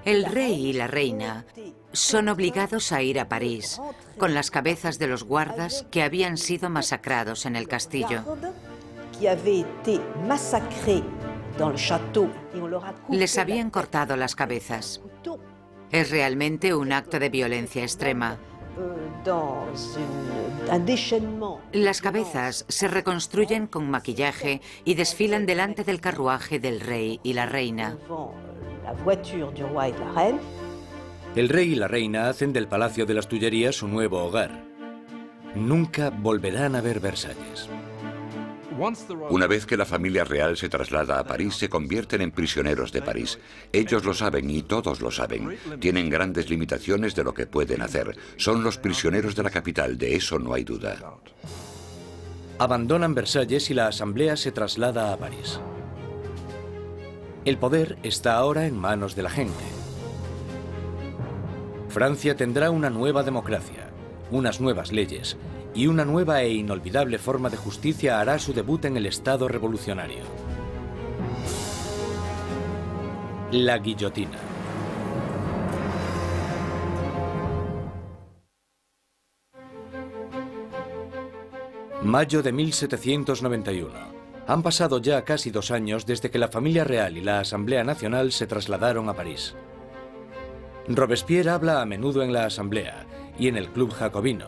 El rey y la reina son obligados a ir a París, con las cabezas de los guardas que habían sido masacrados en el castillo. Les habían cortado las cabezas. Es realmente un acto de violencia extrema. Las cabezas se reconstruyen con maquillaje y desfilan delante del carruaje del rey y la reina. El rey y la reina hacen del Palacio de las Tullerías su nuevo hogar. Nunca volverán a ver Versalles. Una vez que la familia real se traslada a París, se convierten en prisioneros de París. Ellos lo saben y todos lo saben. Tienen grandes limitaciones de lo que pueden hacer. Son los prisioneros de la capital, de eso no hay duda. Abandonan Versalles y la asamblea se traslada a París. El poder está ahora en manos de la gente. Francia tendrá una nueva democracia, unas nuevas leyes, y una nueva e inolvidable forma de justicia hará su debut en el Estado revolucionario. La guillotina. Mayo de 1791. Han pasado ya casi 2 años desde que la familia real y la Asamblea Nacional se trasladaron a París. Robespierre habla a menudo en la Asamblea y en el Club Jacobino,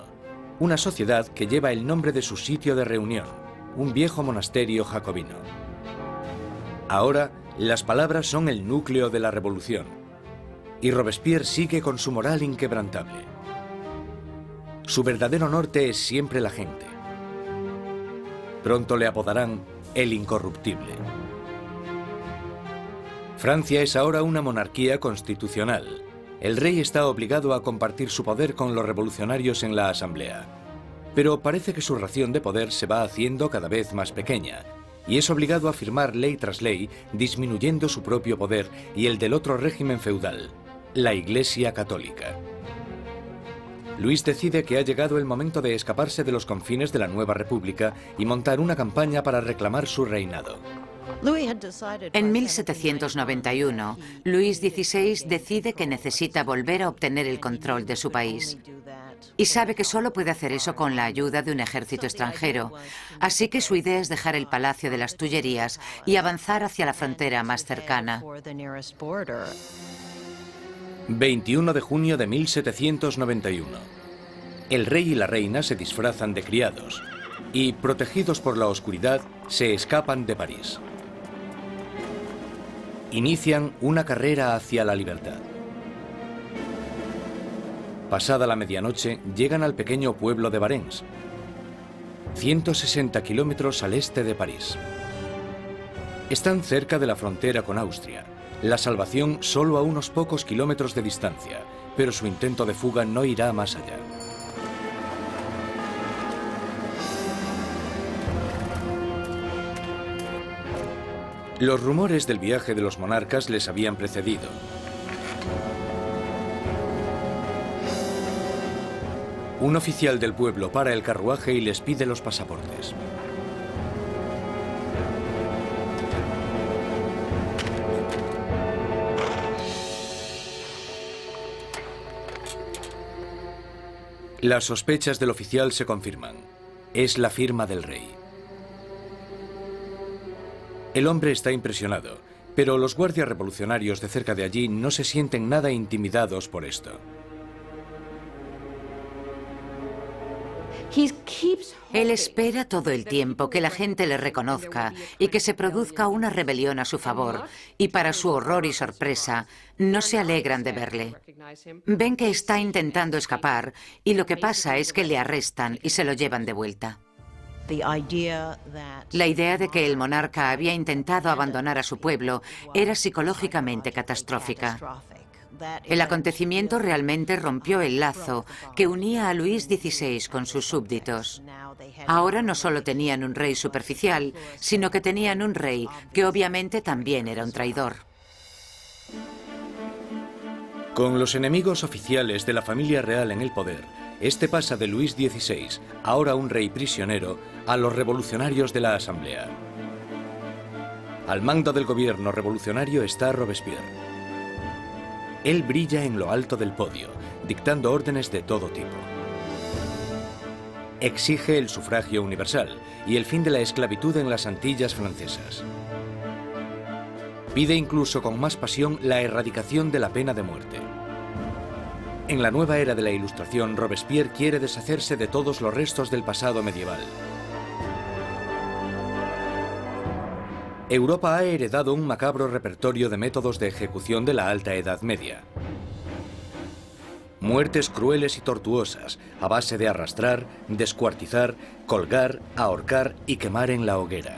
una sociedad que lleva el nombre de su sitio de reunión, un viejo monasterio jacobino. Ahora, las palabras son el núcleo de la revolución. Y Robespierre sigue con su moral inquebrantable. Su verdadero norte es siempre la gente. Pronto le apodarán el incorruptible. Francia es ahora una monarquía constitucional. El rey está obligado a compartir su poder con los revolucionarios en la Asamblea. Pero parece que su ración de poder se va haciendo cada vez más pequeña, y es obligado a firmar ley tras ley, disminuyendo su propio poder y el del otro régimen feudal, la Iglesia Católica. Luis decide que ha llegado el momento de escaparse de los confines de la nueva república y montar una campaña para reclamar su reinado. En 1791, Luis XVI decide que necesita volver a obtener el control de su país. Y sabe que solo puede hacer eso con la ayuda de un ejército extranjero. Así que su idea es dejar el Palacio de las Tullerías y avanzar hacia la frontera más cercana. 21 de junio de 1791. El rey y la reina se disfrazan de criados y, protegidos por la oscuridad, se escapan de París. Inician una carrera hacia la libertad. Pasada la medianoche, llegan al pequeño pueblo de Varennes, 160 kilómetros al este de París. Están cerca de la frontera con Austria. La salvación solo a unos pocos kilómetros de distancia, pero su intento de fuga no irá más allá. Los rumores del viaje de los monarcas les habían precedido. Un oficial del pueblo para el carruaje y les pide los pasaportes. Las sospechas del oficial se confirman. Es la firma del rey. El hombre está impresionado, pero los guardias revolucionarios de cerca de allí no se sienten nada intimidados por esto. Él espera todo el tiempo que la gente le reconozca y que se produzca una rebelión a su favor, y para su horror y sorpresa, no se alegran de verle. Ven que está intentando escapar y lo que pasa es que le arrestan y se lo llevan de vuelta. La idea de que el monarca había intentado abandonar a su pueblo era psicológicamente catastrófica. El acontecimiento realmente rompió el lazo que unía a Luis XVI con sus súbditos. Ahora no solo tenían un rey superficial, sino que tenían un rey que obviamente también era un traidor. Con los enemigos oficiales de la familia real en el poder, este pasa de Luis XVI, ahora un rey prisionero, a los revolucionarios de la Asamblea. Al mando del gobierno revolucionario está Robespierre. Él brilla en lo alto del podio, dictando órdenes de todo tipo. Exige el sufragio universal y el fin de la esclavitud en las Antillas francesas. Pide incluso con más pasión la erradicación de la pena de muerte. En la nueva era de la Ilustración, Robespierre quiere deshacerse de todos los restos del pasado medieval. Europa ha heredado un macabro repertorio de métodos de ejecución de la Alta Edad Media. Muertes crueles y tortuosas, a base de arrastrar, descuartizar, colgar, ahorcar y quemar en la hoguera.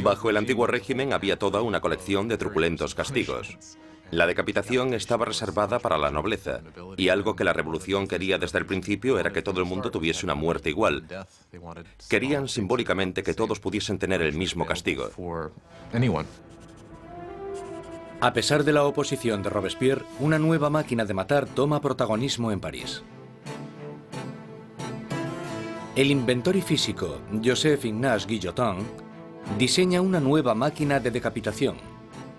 Bajo el antiguo régimen había toda una colección de truculentos castigos. La decapitación estaba reservada para la nobleza, y algo que la revolución quería desde el principio era que todo el mundo tuviese una muerte igual. Querían simbólicamente que todos pudiesen tener el mismo castigo. A pesar de la oposición de Robespierre, una nueva máquina de matar toma protagonismo en París. El inventor y físico Joseph Ignace Guillotin diseña una nueva máquina de decapitación,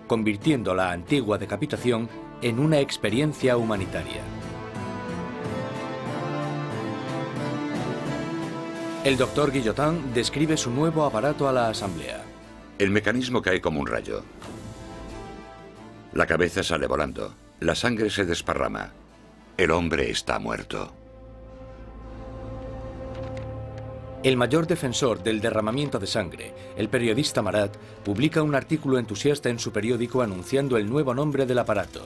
convirtiendo la antigua decapitación en una experiencia humanitaria. El doctor Guillotin describe su nuevo aparato a la Asamblea. El mecanismo cae como un rayo. La cabeza sale volando. La sangre se desparrama. El hombre está muerto. El mayor defensor del derramamiento de sangre, el periodista Marat, publica un artículo entusiasta en su periódico anunciando el nuevo nombre del aparato: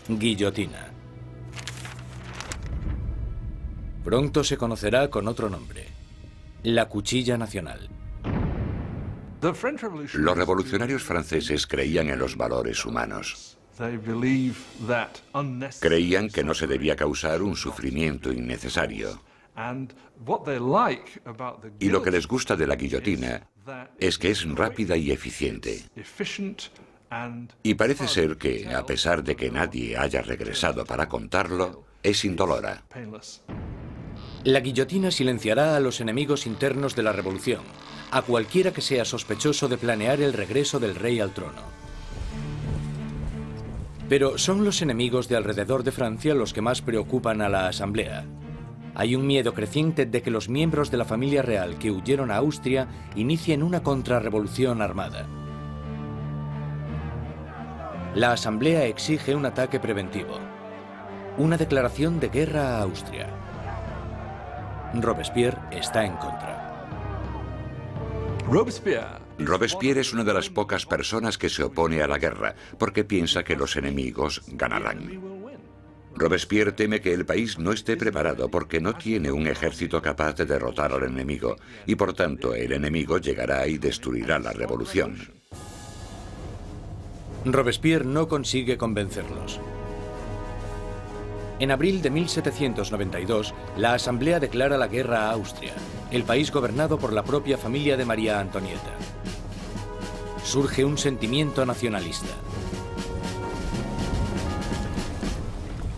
guillotina. Pronto se conocerá con otro nombre: la cuchilla nacional. Los revolucionarios franceses creían en los valores humanos. Creían que no se debía causar un sufrimiento innecesario. Y lo que les gusta de la guillotina es que es rápida y eficiente. Y parece ser que, a pesar de que nadie haya regresado para contarlo, es indolora. La guillotina silenciará a los enemigos internos de la revolución, a cualquiera que sea sospechoso de planear el regreso del rey al trono. Pero son los enemigos de alrededor de Francia los que más preocupan a la Asamblea. Hay un miedo creciente de que los miembros de la familia real que huyeron a Austria inicien una contrarrevolución armada. La Asamblea exige un ataque preventivo, una declaración de guerra a Austria. Robespierre está en contra. Robespierre es una de las pocas personas que se opone a la guerra, porque piensa que los enemigos ganarán. Robespierre teme que el país no esté preparado porque no tiene un ejército capaz de derrotar al enemigo, y por tanto el enemigo llegará y destruirá la revolución. Robespierre no consigue convencerlos. En abril de 1792, la Asamblea declara la guerra a Austria, el país gobernado por la propia familia de María Antonieta. Surge un sentimiento nacionalista.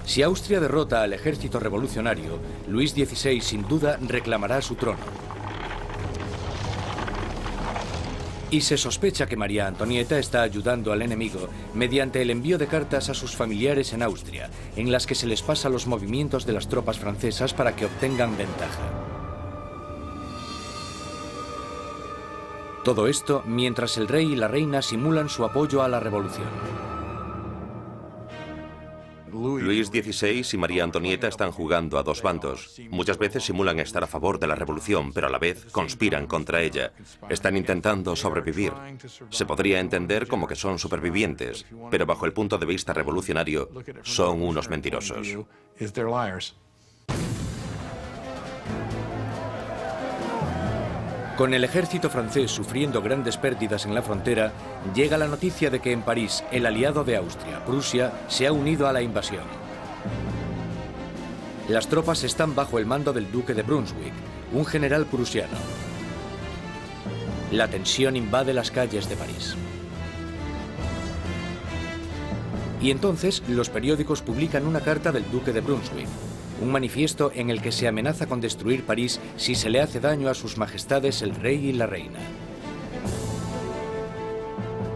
Si Austria derrota al ejército revolucionario, Luis XVI sin duda reclamará su trono. Y se sospecha que María Antonieta está ayudando al enemigo mediante el envío de cartas a sus familiares en Austria, en las que se les pasa los movimientos de las tropas francesas para que obtengan ventaja. Todo esto mientras el rey y la reina simulan su apoyo a la revolución. Luis XVI y María Antonieta están jugando a dos bandos. Muchas veces simulan estar a favor de la revolución, pero a la vez conspiran contra ella. Están intentando sobrevivir. Se podría entender como que son supervivientes, pero bajo el punto de vista revolucionario, son unos mentirosos. Con el ejército francés sufriendo grandes pérdidas en la frontera, llega la noticia de que en París el aliado de Austria, Prusia, se ha unido a la invasión. Las tropas están bajo el mando del duque de Brunswick, un general prusiano. La tensión invade las calles de París. Y entonces los periódicos publican una carta del duque de Brunswick, un manifiesto en el que se amenaza con destruir París si se le hace daño a sus majestades el rey y la reina.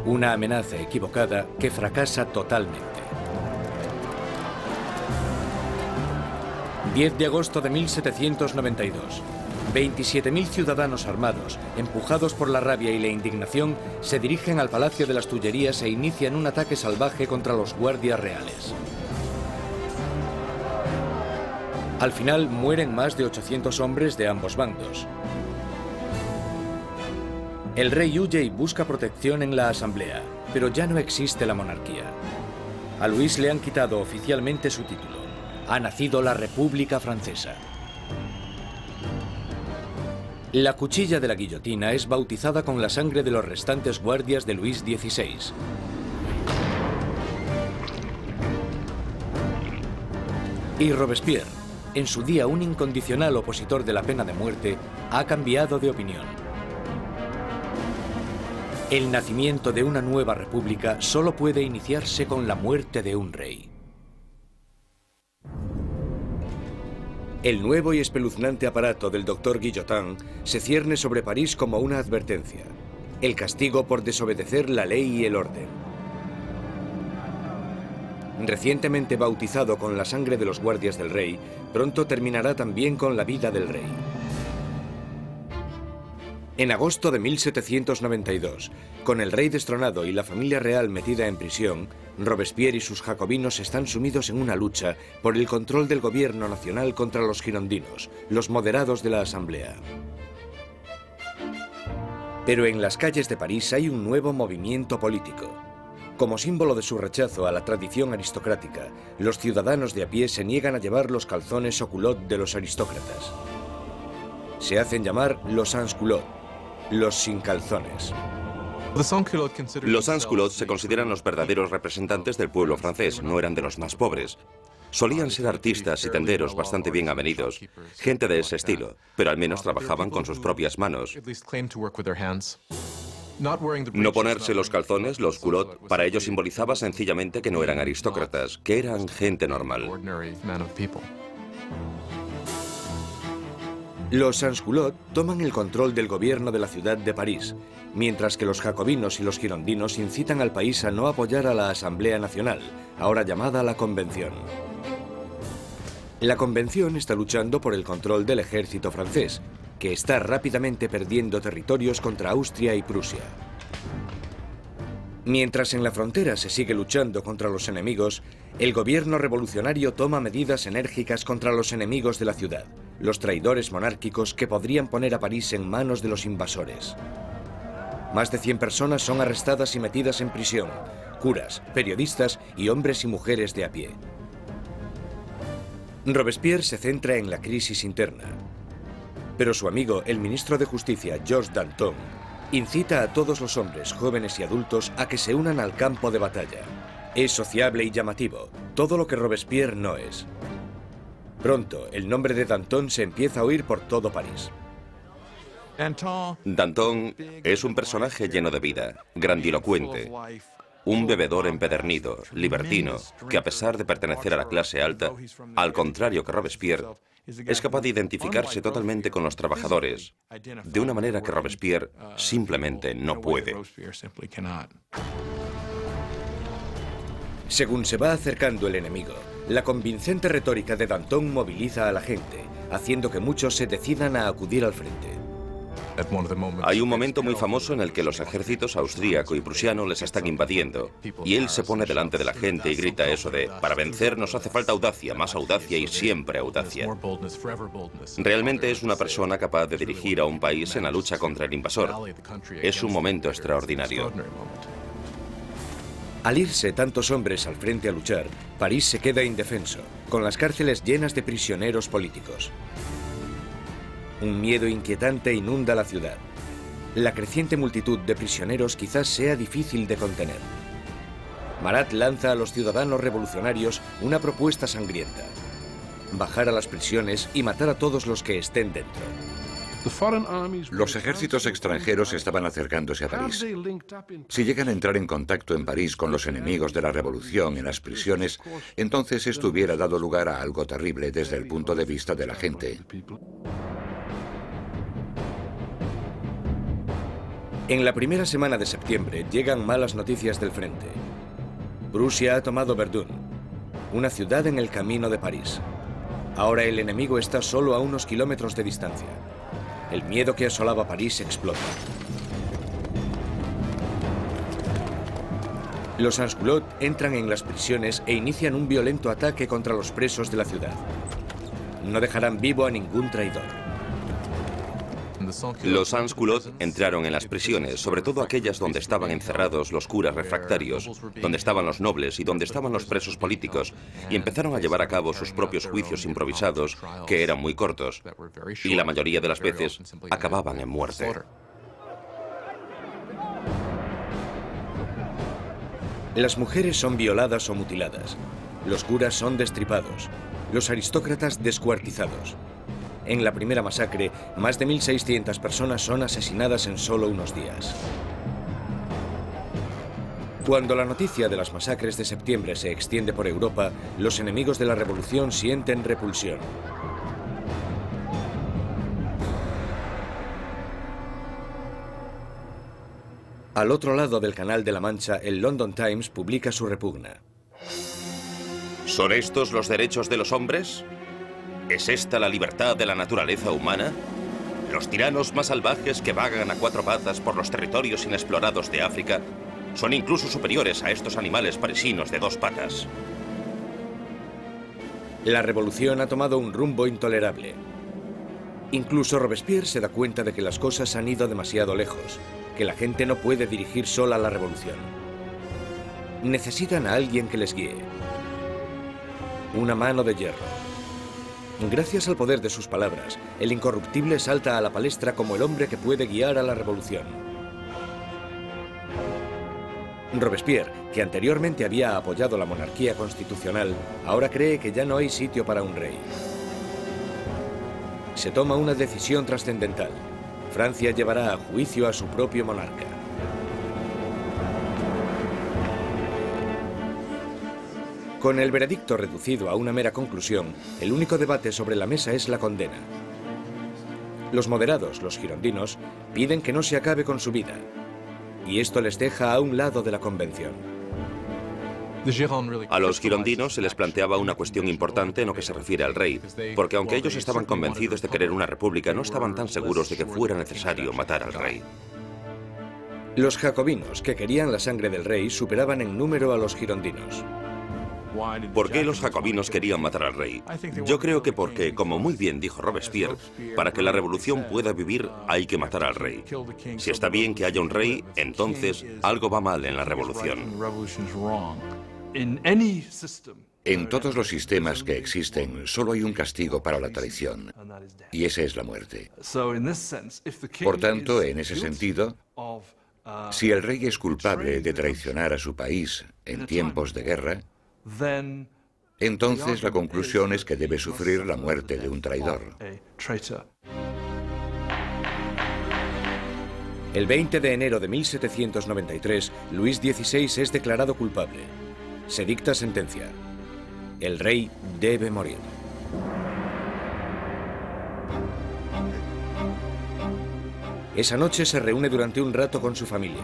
Una amenaza equivocada que fracasa totalmente. 10 de agosto de 1792. 27.000 ciudadanos armados, empujados por la rabia y la indignación, se dirigen al Palacio de las Tullerías e inician un ataque salvaje contra los guardias reales. Al final mueren más de 800 hombres de ambos bandos. El rey huye y busca protección en la Asamblea, pero ya no existe la monarquía. A Luis le han quitado oficialmente su título. Ha nacido la República Francesa. La cuchilla de la guillotina es bautizada con la sangre de los restantes guardias de Luis XVI. Y Robespierre, en su día un incondicional opositor de la pena de muerte, ha cambiado de opinión. El nacimiento de una nueva república solo puede iniciarse con la muerte de un rey. El nuevo y espeluznante aparato del doctor Guillotin se cierne sobre París como una advertencia: el castigo por desobedecer la ley y el orden. Recientemente bautizado con la sangre de los guardias del rey, pronto terminará también con la vida del rey. En agosto de 1792, con el rey destronado y la familia real metida en prisión, Robespierre y sus jacobinos están sumidos en una lucha por el control del gobierno nacional contra los girondinos, los moderados de la Asamblea. Pero en las calles de París hay un nuevo movimiento político. Como símbolo de su rechazo a la tradición aristocrática, los ciudadanos de a pie se niegan a llevar los calzones o culottes de los aristócratas. Se hacen llamar los sans-culottes, los sin calzones. Los sans-culottes se consideran los verdaderos representantes del pueblo francés, no eran de los más pobres. Solían ser artistas y tenderos bastante bien avenidos, gente de ese estilo, pero al menos trabajaban con sus propias manos. No ponerse los calzones, los culottes, para ellos simbolizaba sencillamente que no eran aristócratas, que eran gente normal. Los sans-culottes toman el control del gobierno de la ciudad de París, mientras que los jacobinos y los girondinos incitan al país a no apoyar a la Asamblea Nacional, ahora llamada la Convención. La Convención está luchando por el control del ejército francés, que está rápidamente perdiendo territorios contra Austria y Prusia. Mientras en la frontera se sigue luchando contra los enemigos, el gobierno revolucionario toma medidas enérgicas contra los enemigos de la ciudad, los traidores monárquicos que podrían poner a París en manos de los invasores. Más de 100 personas son arrestadas y metidas en prisión, curas, periodistas y hombres y mujeres de a pie. Robespierre se centra en la crisis interna, pero su amigo, el ministro de Justicia, Georges Danton, incita a todos los hombres, jóvenes y adultos a que se unan al campo de batalla. Es sociable y llamativo, todo lo que Robespierre no es. Pronto, el nombre de Danton se empieza a oír por todo París. Danton es un personaje lleno de vida, grandilocuente. Un bebedor empedernido, libertino, que a pesar de pertenecer a la clase alta, al contrario que Robespierre, es capaz de identificarse totalmente con los trabajadores, de una manera que Robespierre simplemente no puede. Según se va acercando el enemigo, la convincente retórica de Danton moviliza a la gente, haciendo que muchos se decidan a acudir al frente. Hay un momento muy famoso en el que los ejércitos austríaco y prusiano les están invadiendo, y él se pone delante de la gente y grita eso de: para vencer nos hace falta audacia, más audacia y siempre audacia. Realmente es una persona capaz de dirigir a un país en la lucha contra el invasor. Es un momento extraordinario. Al irse tantos hombres al frente a luchar, París se queda indefenso, con las cárceles llenas de prisioneros políticos. Un miedo inquietante inunda la ciudad. La creciente multitud de prisioneros quizás sea difícil de contener. Marat lanza a los ciudadanos revolucionarios una propuesta sangrienta: bajar a las prisiones y matar a todos los que estén dentro. Los ejércitos extranjeros estaban acercándose a París. Si llegan a entrar en contacto en París con los enemigos de la revolución en las prisiones, entonces esto hubiera dado lugar a algo terrible desde el punto de vista de la gente. En la primera semana de septiembre llegan malas noticias del frente. Prusia ha tomado Verdun, una ciudad en el camino de París. Ahora el enemigo está solo a unos kilómetros de distancia. El miedo que asolaba París explota. Los sans-culottes entran en las prisiones e inician un violento ataque contra los presos de la ciudad. No dejarán vivo a ningún traidor. Los sans-culottes entraron en las prisiones, sobre todo aquellas donde estaban encerrados los curas refractarios, donde estaban los nobles y donde estaban los presos políticos, y empezaron a llevar a cabo sus propios juicios improvisados, que eran muy cortos, y la mayoría de las veces acababan en muerte. Las mujeres son violadas o mutiladas, los curas son destripados, los aristócratas descuartizados. En la primera masacre, más de 1.600 personas son asesinadas en solo unos días. Cuando la noticia de las masacres de septiembre se extiende por Europa, los enemigos de la revolución sienten repulsión. Al otro lado del Canal de la Mancha, el London Times publica su repugna. ¿Son estos los derechos de los hombres? ¿Es esta la libertad de la naturaleza humana? Los tiranos más salvajes que vagan a cuatro patas por los territorios inexplorados de África son incluso superiores a estos animales parisinos de dos patas. La revolución ha tomado un rumbo intolerable. Incluso Robespierre se da cuenta de que las cosas han ido demasiado lejos, que la gente no puede dirigir sola la revolución. Necesitan a alguien que les guíe. Una mano de hierro. Gracias al poder de sus palabras, el incorruptible salta a la palestra como el hombre que puede guiar a la revolución. Robespierre, que anteriormente había apoyado la monarquía constitucional, ahora cree que ya no hay sitio para un rey. Se toma una decisión trascendental. Francia llevará a juicio a su propio monarca. Con el veredicto reducido a una mera conclusión, el único debate sobre la mesa es la condena. Los moderados, los girondinos, piden que no se acabe con su vida, y esto les deja a un lado de la convención. A los girondinos se les planteaba una cuestión importante en lo que se refiere al rey, porque aunque ellos estaban convencidos de querer una república, no estaban tan seguros de que fuera necesario matar al rey. Los jacobinos, que querían la sangre del rey, superaban en número a los girondinos. ¿Por qué los jacobinos querían matar al rey? Yo creo que porque, como muy bien dijo Robespierre, para que la revolución pueda vivir hay que matar al rey. Si está bien que haya un rey, entonces algo va mal en la revolución. En todos los sistemas que existen, solo hay un castigo para la traición, y esa es la muerte. Por tanto, en ese sentido, si el rey es culpable de traicionar a su país en tiempos de guerra, entonces la conclusión es que debe sufrir la muerte de un traidor. El 20 de enero de 1793, Luis XVI es declarado culpable. Se dicta sentencia. El rey debe morir. Esa noche se reúne durante un rato con su familia.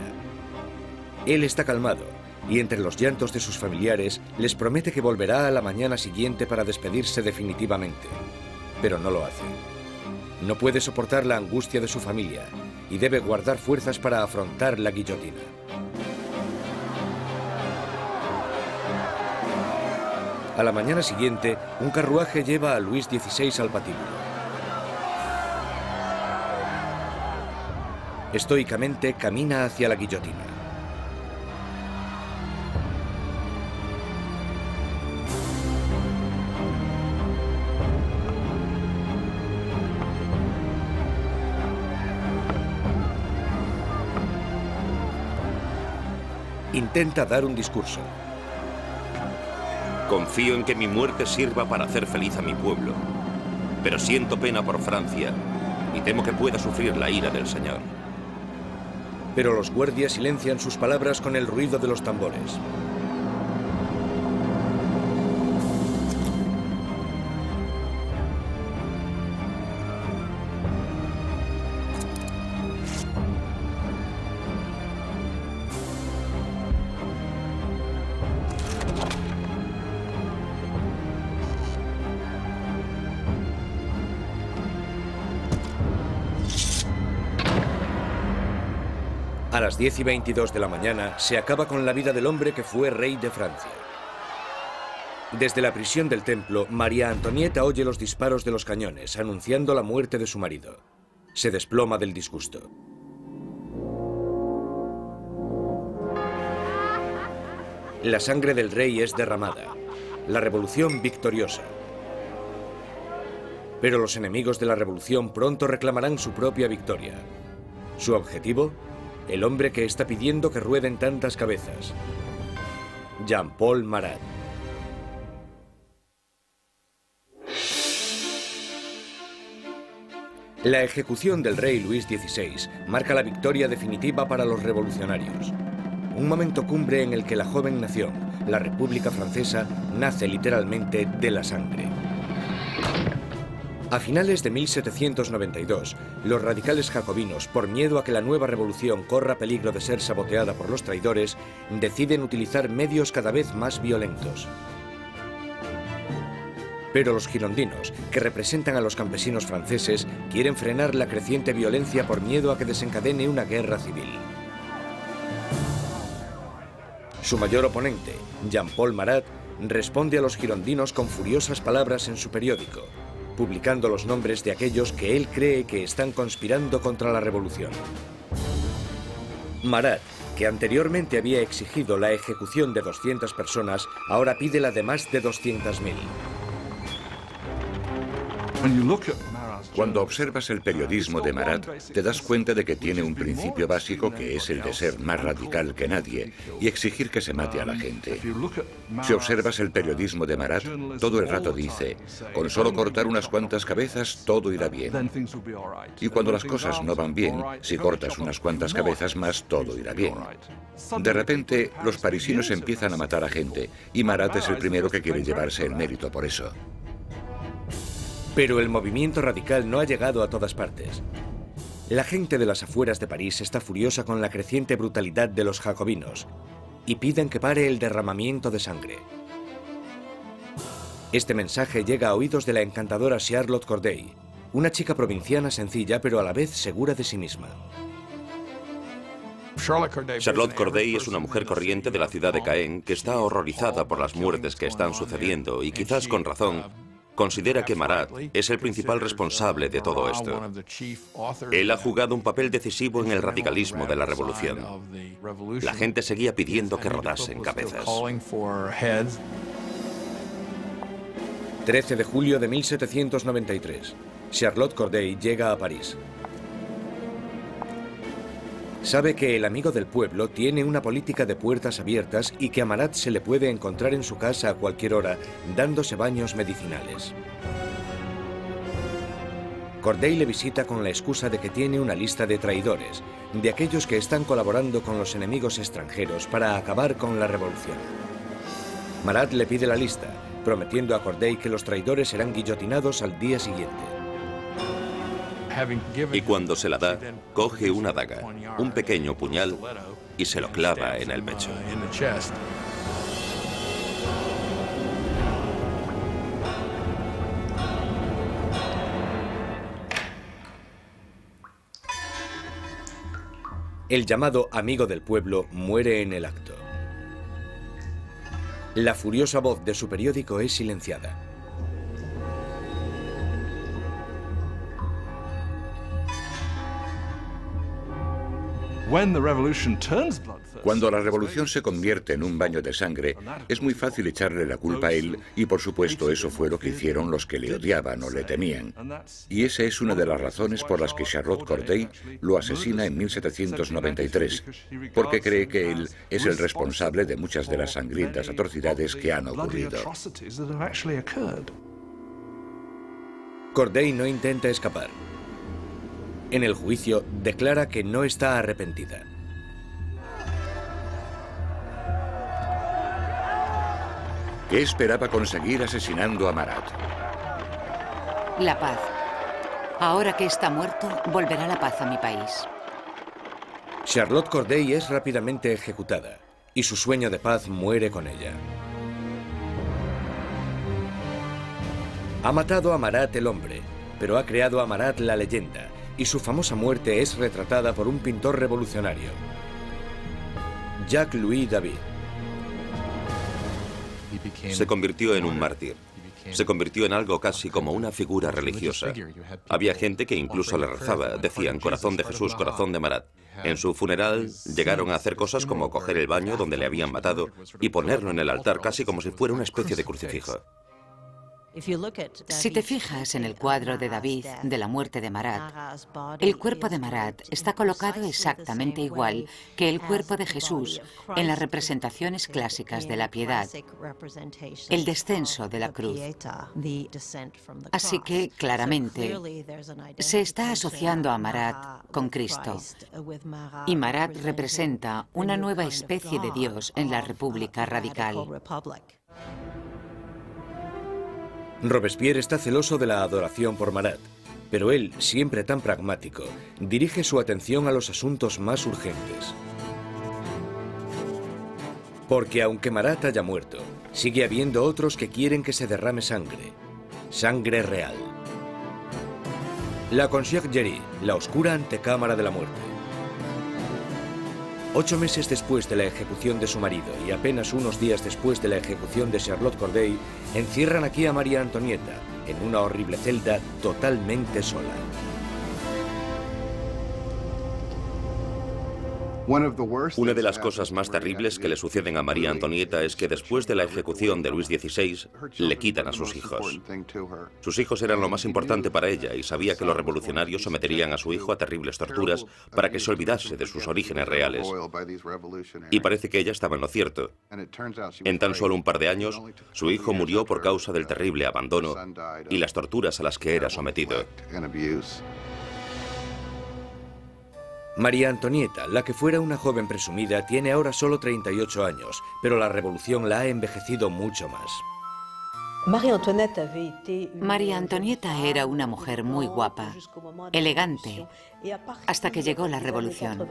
Él está calmado y entre los llantos de sus familiares les promete que volverá a la mañana siguiente para despedirse definitivamente. Pero no lo hace. No puede soportar la angustia de su familia y debe guardar fuerzas para afrontar la guillotina. A la mañana siguiente, un carruaje lleva a Luis XVI al patíbulo. Estoicamente camina hacia la guillotina. Intenta dar un discurso. Confío en que mi muerte sirva para hacer feliz a mi pueblo, pero siento pena por Francia y temo que pueda sufrir la ira del Señor. Pero los guardias silencian sus palabras con el ruido de los tambores. A las 10:22 de la mañana se acaba con la vida del hombre que fue rey de Francia. Desde la prisión del templo, María Antonieta oye los disparos de los cañones, anunciando la muerte de su marido. Se desploma del disgusto. La sangre del rey es derramada. La revolución victoriosa. Pero los enemigos de la revolución pronto reclamarán su propia victoria. ¿Su objetivo? El hombre que está pidiendo que rueden tantas cabezas. Jean-Paul Marat. La ejecución del rey Luis XVI marca la victoria definitiva para los revolucionarios. Un momento cumbre en el que la joven nación, la República Francesa, nace literalmente de la sangre. A finales de 1792, los radicales jacobinos, por miedo a que la nueva revolución corra peligro de ser saboteada por los traidores, deciden utilizar medios cada vez más violentos. Pero los girondinos, que representan a los campesinos franceses, quieren frenar la creciente violencia por miedo a que desencadene una guerra civil. Su mayor oponente, Jean-Paul Marat, responde a los girondinos con furiosas palabras en su periódico. publicando los nombres de aquellos que él cree que están conspirando contra la revolución. Marat, que anteriormente había exigido la ejecución de 200 personas, ahora pide la de más de 200.000. Cuando observas el periodismo de Marat, te das cuenta de que tiene un principio básico que es el de ser más radical que nadie y exigir que se mate a la gente. Si observas el periodismo de Marat, todo el rato dice, con solo cortar unas cuantas cabezas todo irá bien. Y cuando las cosas no van bien, si cortas unas cuantas cabezas más, todo irá bien. De repente, los parisinos empiezan a matar a gente y Marat es el primero que quiere llevarse el mérito por eso. Pero el movimiento radical no ha llegado a todas partes. La gente de las afueras de París está furiosa con la creciente brutalidad de los jacobinos y piden que pare el derramamiento de sangre. Este mensaje llega a oídos de la encantadora Charlotte Corday, una chica provinciana sencilla pero a la vez segura de sí misma. Charlotte Corday es una mujer corriente de la ciudad de Caen que está horrorizada por las muertes que están sucediendo y quizás con razón considera que Marat es el principal responsable de todo esto. Él ha jugado un papel decisivo en el radicalismo de la revolución. La gente seguía pidiendo que rodasen cabezas. 13 de julio de 1793. Charlotte Corday llega a París. Sabe que el amigo del pueblo tiene una política de puertas abiertas y que a Marat se le puede encontrar en su casa a cualquier hora, dándose baños medicinales. Corday le visita con la excusa de que tiene una lista de traidores, de aquellos que están colaborando con los enemigos extranjeros para acabar con la revolución. Marat le pide la lista, prometiendo a Corday que los traidores serán guillotinados al día siguiente. Y cuando se la da, coge una daga, un pequeño puñal, y se lo clava en el pecho. El llamado amigo del pueblo muere en el acto. La furiosa voz de su periódico es silenciada. Cuando la revolución se convierte en un baño de sangre, es muy fácil echarle la culpa a él y por supuesto eso fue lo que hicieron los que le odiaban o le temían. Y esa es una de las razones por las que Charlotte Corday lo asesina en 1793, porque cree que él es el responsable de muchas de las sangrientas atrocidades que han ocurrido. Corday no intenta escapar. En el juicio declara que no está arrepentida. ¿Qué esperaba conseguir asesinando a Marat? La paz. Ahora que está muerto, volverá la paz a mi país. Charlotte Corday es rápidamente ejecutada y su sueño de paz muere con ella. Ha matado a Marat el hombre, pero ha creado a Marat la leyenda, y su famosa muerte es retratada por un pintor revolucionario, Jacques-Louis David. Se convirtió en un mártir. Se convirtió en algo casi como una figura religiosa. Había gente que incluso le rezaba, decían corazón de Jesús, corazón de Marat. En su funeral llegaron a hacer cosas como coger el baño donde le habían matado y ponerlo en el altar casi como si fuera una especie de crucifijo. Si te fijas en el cuadro de David de la muerte de Marat, el cuerpo de Marat está colocado exactamente igual que el cuerpo de Jesús en las representaciones clásicas de la piedad, el descenso de la cruz. Así que, claramente, se está asociando a Marat con Cristo. Y Marat representa una nueva especie de Dios en la República Radical. Robespierre está celoso de la adoración por Marat, pero él, siempre tan pragmático, dirige su atención a los asuntos más urgentes. Porque aunque Marat haya muerto, sigue habiendo otros que quieren que se derrame sangre. Sangre real. La Conciergerie, la oscura antecámara de la muerte. 8 meses después de la ejecución de su marido y apenas unos días después de la ejecución de Charlotte Corday, encierran aquí a María Antonieta, en una horrible celda totalmente sola. Una de las cosas más terribles que le suceden a María Antonieta es que después de la ejecución de Luis XVI, le quitan a sus hijos. Sus hijos eran lo más importante para ella y sabía que los revolucionarios someterían a su hijo a terribles torturas para que se olvidase de sus orígenes reales. Y parece que ella estaba en lo cierto. En tan solo un par de años, su hijo murió por causa del terrible abandono y las torturas a las que era sometido. María Antonieta, la que fuera una joven presumida, tiene ahora solo 38 años, pero la revolución la ha envejecido mucho más. María Antonieta era una mujer muy guapa, elegante, hasta que llegó la revolución.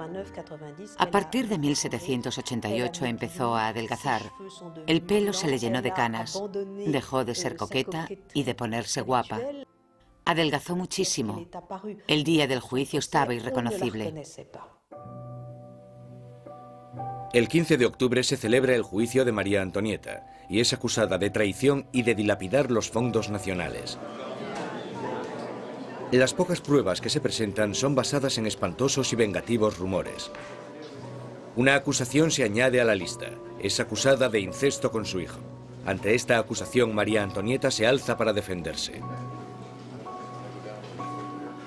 A partir de 1788 empezó a adelgazar. El pelo se le llenó de canas, dejó de ser coqueta y de ponerse guapa. Adelgazó muchísimo. El día del juicio estaba irreconocible. El 15 de octubre se celebra el juicio de María Antonieta y es acusada de traición y de dilapidar los fondos nacionales. Las pocas pruebas que se presentan son basadas en espantosos y vengativos rumores. Una acusación se añade a la lista. Es acusada de incesto con su hijo. Ante esta acusación, María Antonieta se alza para defenderse.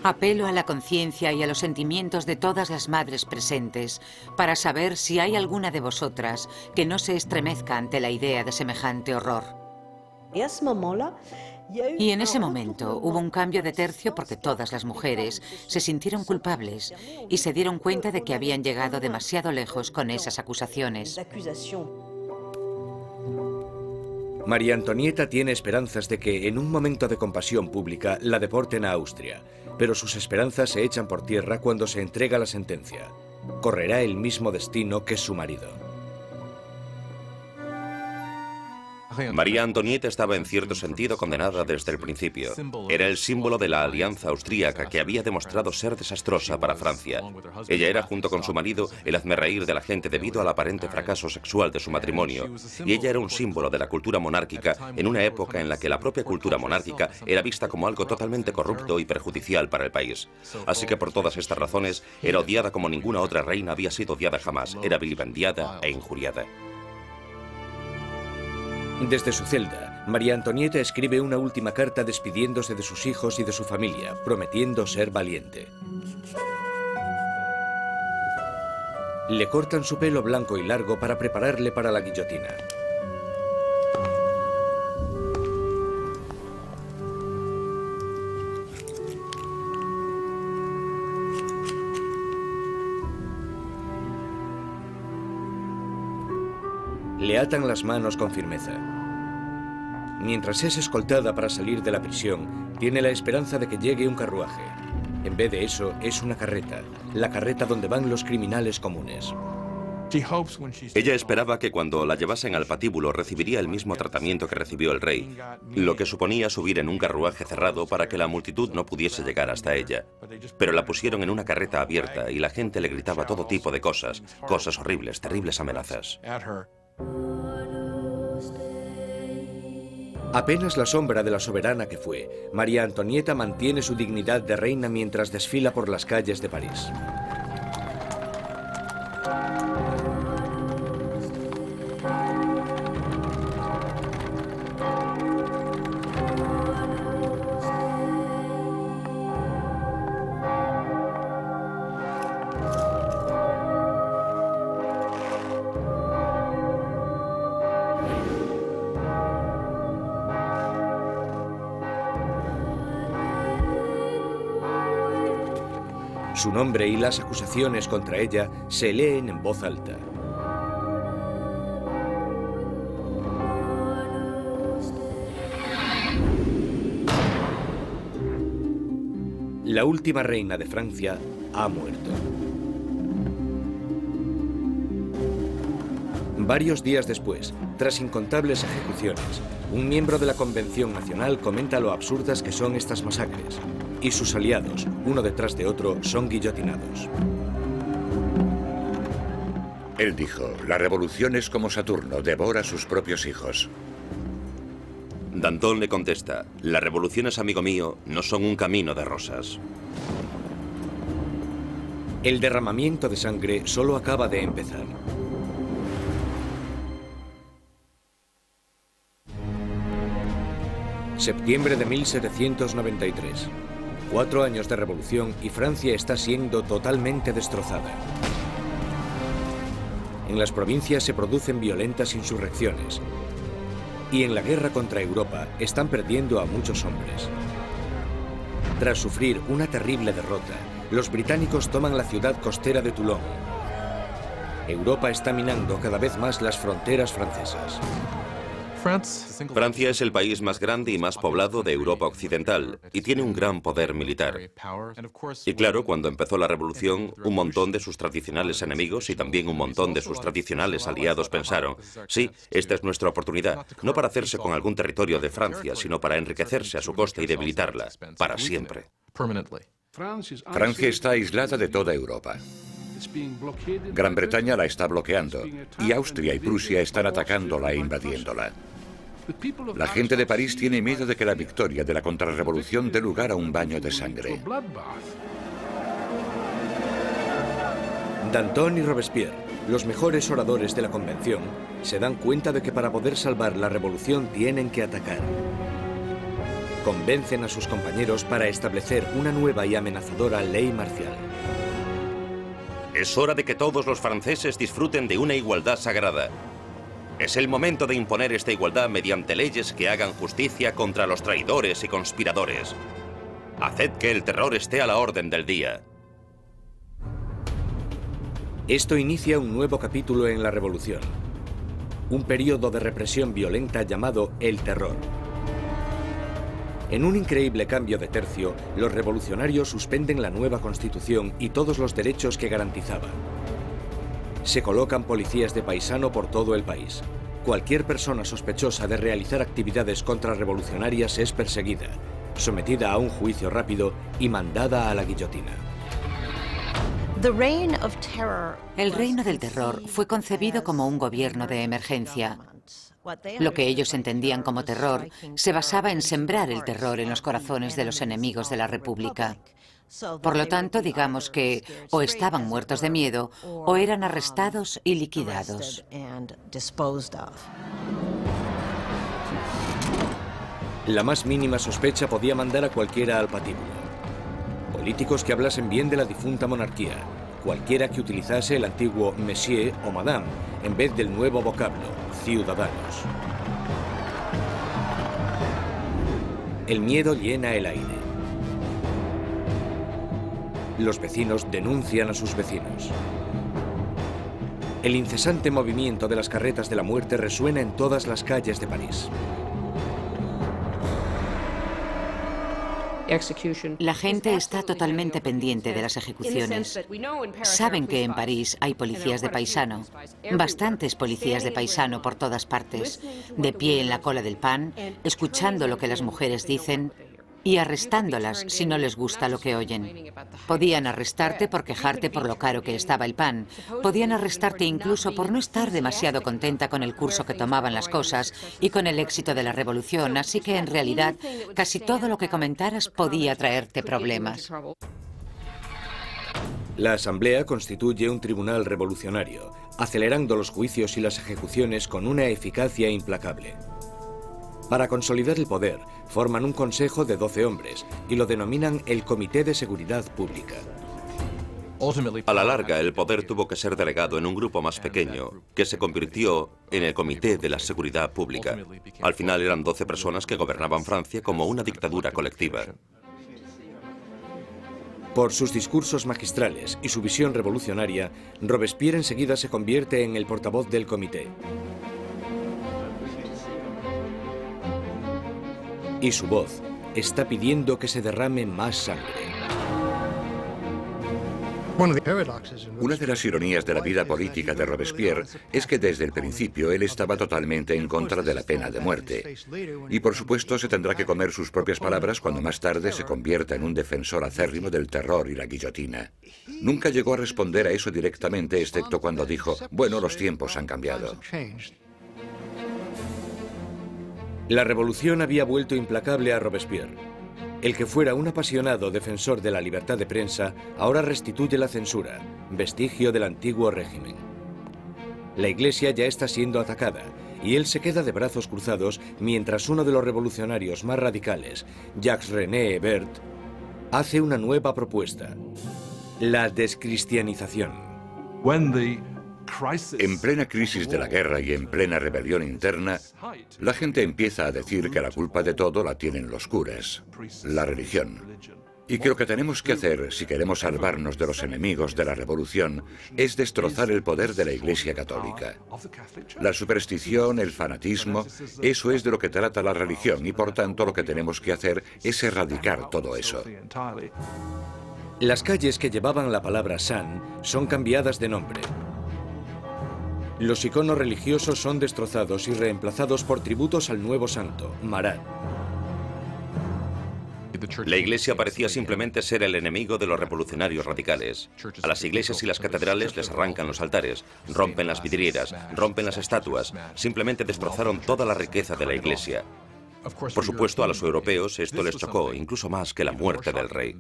Apelo a la conciencia y a los sentimientos de todas las madres presentes para saber si hay alguna de vosotras que no se estremezca ante la idea de semejante horror. Y en ese momento hubo un cambio de tercio porque todas las mujeres se sintieron culpables y se dieron cuenta de que habían llegado demasiado lejos con esas acusaciones. María Antonieta tiene esperanzas de que, en un momento de compasión pública, la deporten a Austria, pero sus esperanzas se echan por tierra cuando se entrega la sentencia. Correrá el mismo destino que su marido. María Antonieta estaba en cierto sentido condenada desde el principio. Era el símbolo de la alianza austríaca que había demostrado ser desastrosa para Francia. Ella era, junto con su marido, el hazmerreír de la gente debido al aparente fracaso sexual de su matrimonio. Y ella era un símbolo de la cultura monárquica en una época en la que la propia cultura monárquica era vista como algo totalmente corrupto y perjudicial para el país. Así que por todas estas razones, era odiada como ninguna otra reina había sido odiada jamás. Era vilipendiada e injuriada. Desde su celda, María Antonieta escribe una última carta despidiéndose de sus hijos y de su familia, prometiendo ser valiente. Le cortan su pelo blanco y largo para prepararle para la guillotina. Le atan las manos con firmeza. Mientras es escoltada para salir de la prisión, tiene la esperanza de que llegue un carruaje. En vez de eso, es una carreta, la carreta donde van los criminales comunes. Ella esperaba que cuando la llevasen al patíbulo recibiría el mismo tratamiento que recibió el rey, lo que suponía subir en un carruaje cerrado para que la multitud no pudiese llegar hasta ella. Pero la pusieron en una carreta abierta y la gente le gritaba todo tipo de cosas, cosas horribles, terribles amenazas. Apenas la sombra de la soberana que fue, María Antonieta mantiene su dignidad de reina mientras desfila por las calles de París. Su nombre y las acusaciones contra ella se leen en voz alta. La última reina de Francia ha muerto. Varios días después, tras incontables ejecuciones, un miembro de la Convención Nacional comenta lo absurdas que son estas masacres, y sus aliados, uno detrás de otro, son guillotinados. Él dijo, la revolución es como Saturno, devora a sus propios hijos. Danton le contesta: las revoluciones, amigo mío, no son un camino de rosas. El derramamiento de sangre solo acaba de empezar. Septiembre de 1793. 4 años de revolución y Francia está siendo totalmente destrozada. En las provincias se producen violentas insurrecciones. Y en la guerra contra Europa están perdiendo a muchos hombres. Tras sufrir una terrible derrota, los británicos toman la ciudad costera de Toulon. Europa está minando cada vez más las fronteras francesas. Francia es el país más grande y más poblado de Europa Occidental y tiene un gran poder militar. Y claro, cuando empezó la revolución, un montón de sus tradicionales enemigos y también un montón de sus tradicionales aliados pensaron: sí, esta es nuestra oportunidad, no para hacerse con algún territorio de Francia, sino para enriquecerse a su costa y debilitarla, para siempre. Francia está aislada de toda Europa. Gran Bretaña la está bloqueando y Austria y Prusia están atacándola e invadiéndola. La gente de París tiene miedo de que la victoria de la contrarrevolución dé lugar a un baño de sangre. Danton y Robespierre, los mejores oradores de la convención, se dan cuenta de que para poder salvar la revolución tienen que atacar. Convencen a sus compañeros para establecer una nueva y amenazadora ley marcial. Es hora de que todos los franceses disfruten de una igualdad sagrada. Es el momento de imponer esta igualdad mediante leyes que hagan justicia contra los traidores y conspiradores. Haced que el terror esté a la orden del día. Esto inicia un nuevo capítulo en la revolución. Un periodo de represión violenta llamado el terror. En un increíble cambio de tercio, los revolucionarios suspenden la nueva constitución y todos los derechos que garantizaba. Se colocan policías de paisano por todo el país. Cualquier persona sospechosa de realizar actividades contrarrevolucionarias es perseguida, sometida a un juicio rápido y mandada a la guillotina. El reino del terror fue concebido como un gobierno de emergencia. Lo que ellos entendían como terror se basaba en sembrar el terror en los corazones de los enemigos de la República. Por lo tanto, digamos que o estaban muertos de miedo o eran arrestados y liquidados. La más mínima sospecha podía mandar a cualquiera al patíbulo. Políticos que hablasen bien de la difunta monarquía, cualquiera que utilizase el antiguo monsieur o madame en vez del nuevo vocablo, ciudadanos. El miedo llena el aire. Los vecinos denuncian a sus vecinos. El incesante movimiento de las carretas de la muerte resuena en todas las calles de París. La gente está totalmente pendiente de las ejecuciones. Saben que en París hay policías de paisano, bastantes policías de paisano por todas partes, de pie en la cola del pan, escuchando lo que las mujeres dicen y arrestándolas si no les gusta lo que oyen. Podían arrestarte por quejarte por lo caro que estaba el pan. Podían arrestarte incluso por no estar demasiado contenta con el curso que tomaban las cosas y con el éxito de la revolución, así que en realidad casi todo lo que comentaras podía traerte problemas. La Asamblea constituye un tribunal revolucionario, acelerando los juicios y las ejecuciones con una eficacia implacable. Para consolidar el poder, forman un consejo de 12 hombres y lo denominan el Comité de Seguridad Pública. A la larga, el poder tuvo que ser delegado en un grupo más pequeño, que se convirtió en el Comité de la Seguridad Pública. Al final eran 12 personas que gobernaban Francia como una dictadura colectiva. Por sus discursos magistrales y su visión revolucionaria, Robespierre enseguida se convierte en el portavoz del comité. Y su voz está pidiendo que se derrame más sangre. Una de las ironías de la vida política de Robespierre es que desde el principio él estaba totalmente en contra de la pena de muerte. Y por supuesto se tendrá que comer sus propias palabras cuando más tarde se convierta en un defensor acérrimo del terror y la guillotina. Nunca llegó a responder a eso directamente, excepto cuando dijo: bueno, los tiempos han cambiado. La revolución había vuelto implacable a Robespierre. El que fuera un apasionado defensor de la libertad de prensa ahora restituye la censura, vestigio del antiguo régimen. La Iglesia ya está siendo atacada y él se queda de brazos cruzados mientras uno de los revolucionarios más radicales, Jacques-René Hebert, hace una nueva propuesta: la descristianización. En plena crisis de la guerra y en plena rebelión interna, la gente empieza a decir que la culpa de todo la tienen los curas, la religión. Y que lo que tenemos que hacer, si queremos salvarnos de los enemigos de la revolución, es destrozar el poder de la Iglesia Católica. La superstición, el fanatismo, eso es de lo que trata la religión y por tanto lo que tenemos que hacer es erradicar todo eso. Las calles que llevaban la palabra San son cambiadas de nombre. Los iconos religiosos son destrozados y reemplazados por tributos al nuevo santo, Marat. La Iglesia parecía simplemente ser el enemigo de los revolucionarios radicales. A las iglesias y las catedrales les arrancan los altares, rompen las vidrieras, rompen las estatuas, simplemente destrozaron toda la riqueza de la Iglesia. Por supuesto, a los europeos esto les chocó, incluso más que la muerte del rey.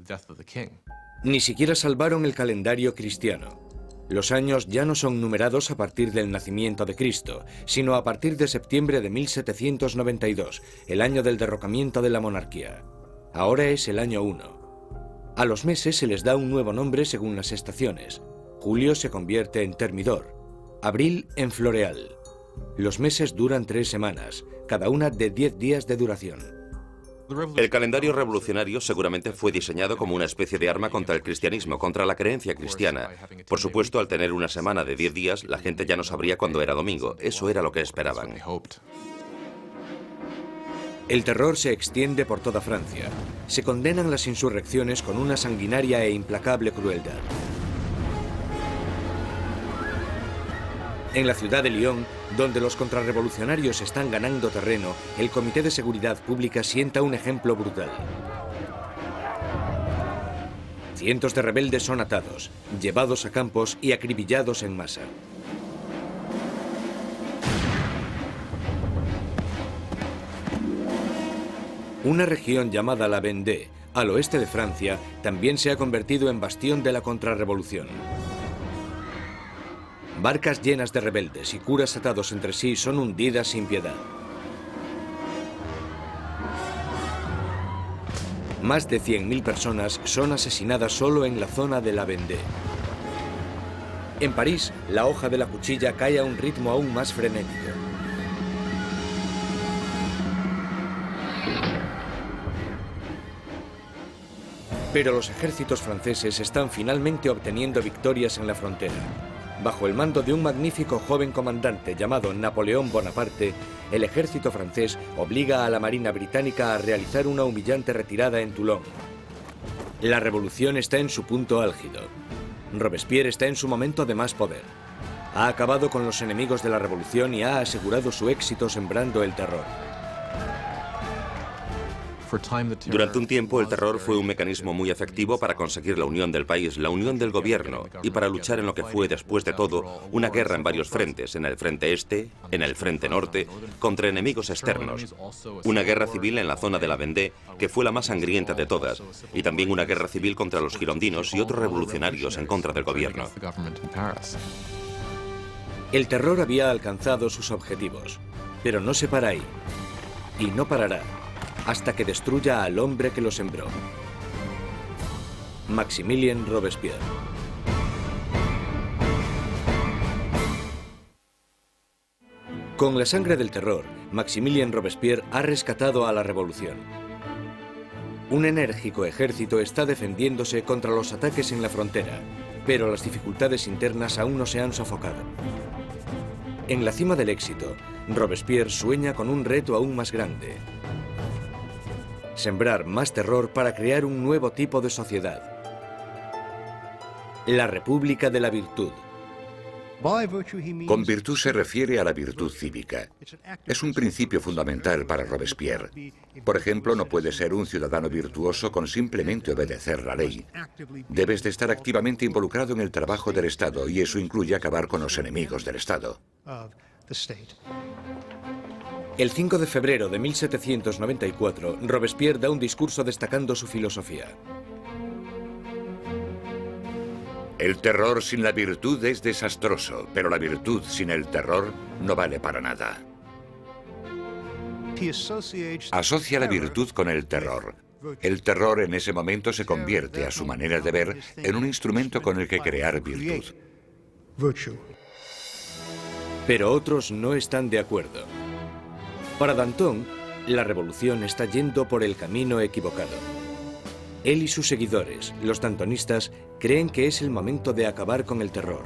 Ni siquiera salvaron el calendario cristiano. Los años ya no son numerados a partir del nacimiento de Cristo, sino a partir de septiembre de 1792, el año del derrocamiento de la monarquía. Ahora es el año 1. A los meses se les da un nuevo nombre según las estaciones. Julio se convierte en Termidor, abril en Floreal. Los meses duran 3 semanas, cada una de 10 días de duración. El calendario revolucionario seguramente fue diseñado como una especie de arma contra el cristianismo, contra la creencia cristiana. Por supuesto, al tener una semana de 10 días, la gente ya no sabría cuándo era domingo. Eso era lo que esperaban. El terror se extiende por toda Francia. Se condenan las insurrecciones con una sanguinaria e implacable crueldad. En la ciudad de Lyon, donde los contrarrevolucionarios están ganando terreno, el Comité de Seguridad Pública sienta un ejemplo brutal. Cientos de rebeldes son atados, llevados a campos y acribillados en masa. Una región llamada la Vendée, al oeste de Francia, también se ha convertido en bastión de la contrarrevolución. Barcas llenas de rebeldes y curas atados entre sí son hundidas sin piedad. Más de 100.000 personas son asesinadas solo en la zona de la Vendée. En París, la hoja de la cuchilla cae a un ritmo aún más frenético. Pero los ejércitos franceses están finalmente obteniendo victorias en la frontera. Bajo el mando de un magnífico joven comandante llamado Napoleón Bonaparte, el ejército francés obliga a la Marina británica a realizar una humillante retirada en Toulon. La revolución está en su punto álgido. Robespierre está en su momento de más poder. Ha acabado con los enemigos de la revolución y ha asegurado su éxito sembrando el terror. Durante un tiempo, el terror fue un mecanismo muy efectivo para conseguir la unión del país, la unión del gobierno, y para luchar en lo que fue, después de todo, una guerra en varios frentes, en el frente este, en el frente norte, contra enemigos externos. Una guerra civil en la zona de la Vendée, que fue la más sangrienta de todas, y también una guerra civil contra los girondinos y otros revolucionarios en contra del gobierno. El terror había alcanzado sus objetivos, pero no se para ahí, y no parará hasta que destruya al hombre que lo sembró. Maximilien Robespierre. Con la sangre del terror, Maximilien Robespierre ha rescatado a la revolución. Un enérgico ejército está defendiéndose contra los ataques en la frontera, pero las dificultades internas aún no se han sofocado. En la cima del éxito, Robespierre sueña con un reto aún más grande: sembrar más terror para crear un nuevo tipo de sociedad. La República de la Virtud. Con virtud se refiere a la virtud cívica. Es un principio fundamental para Robespierre. Por ejemplo, no puedes ser un ciudadano virtuoso con simplemente obedecer la ley. Debes de estar activamente involucrado en el trabajo del Estado, y eso incluye acabar con los enemigos del Estado. El 5 de febrero de 1794, Robespierre da un discurso destacando su filosofía. El terror sin la virtud es desastroso, pero la virtud sin el terror no vale para nada. Asocia la virtud con el terror. El terror en ese momento se convierte, a su manera de ver, en un instrumento con el que crear virtud. Pero otros no están de acuerdo. Para Danton, la revolución está yendo por el camino equivocado. Él y sus seguidores, los dantonistas, creen que es el momento de acabar con el terror,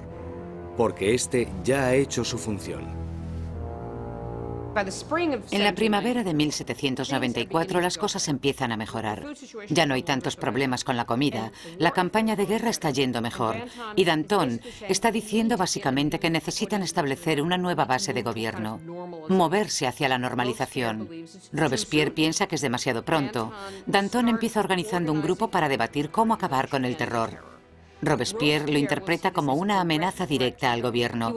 porque este ya ha hecho su función. En la primavera de 1794 las cosas empiezan a mejorar. Ya no hay tantos problemas con la comida, la campaña de guerra está yendo mejor y Danton está diciendo básicamente que necesitan establecer una nueva base de gobierno, moverse hacia la normalización. Robespierre piensa que es demasiado pronto. Danton empieza organizando un grupo para debatir cómo acabar con el terror. Robespierre lo interpreta como una amenaza directa al gobierno.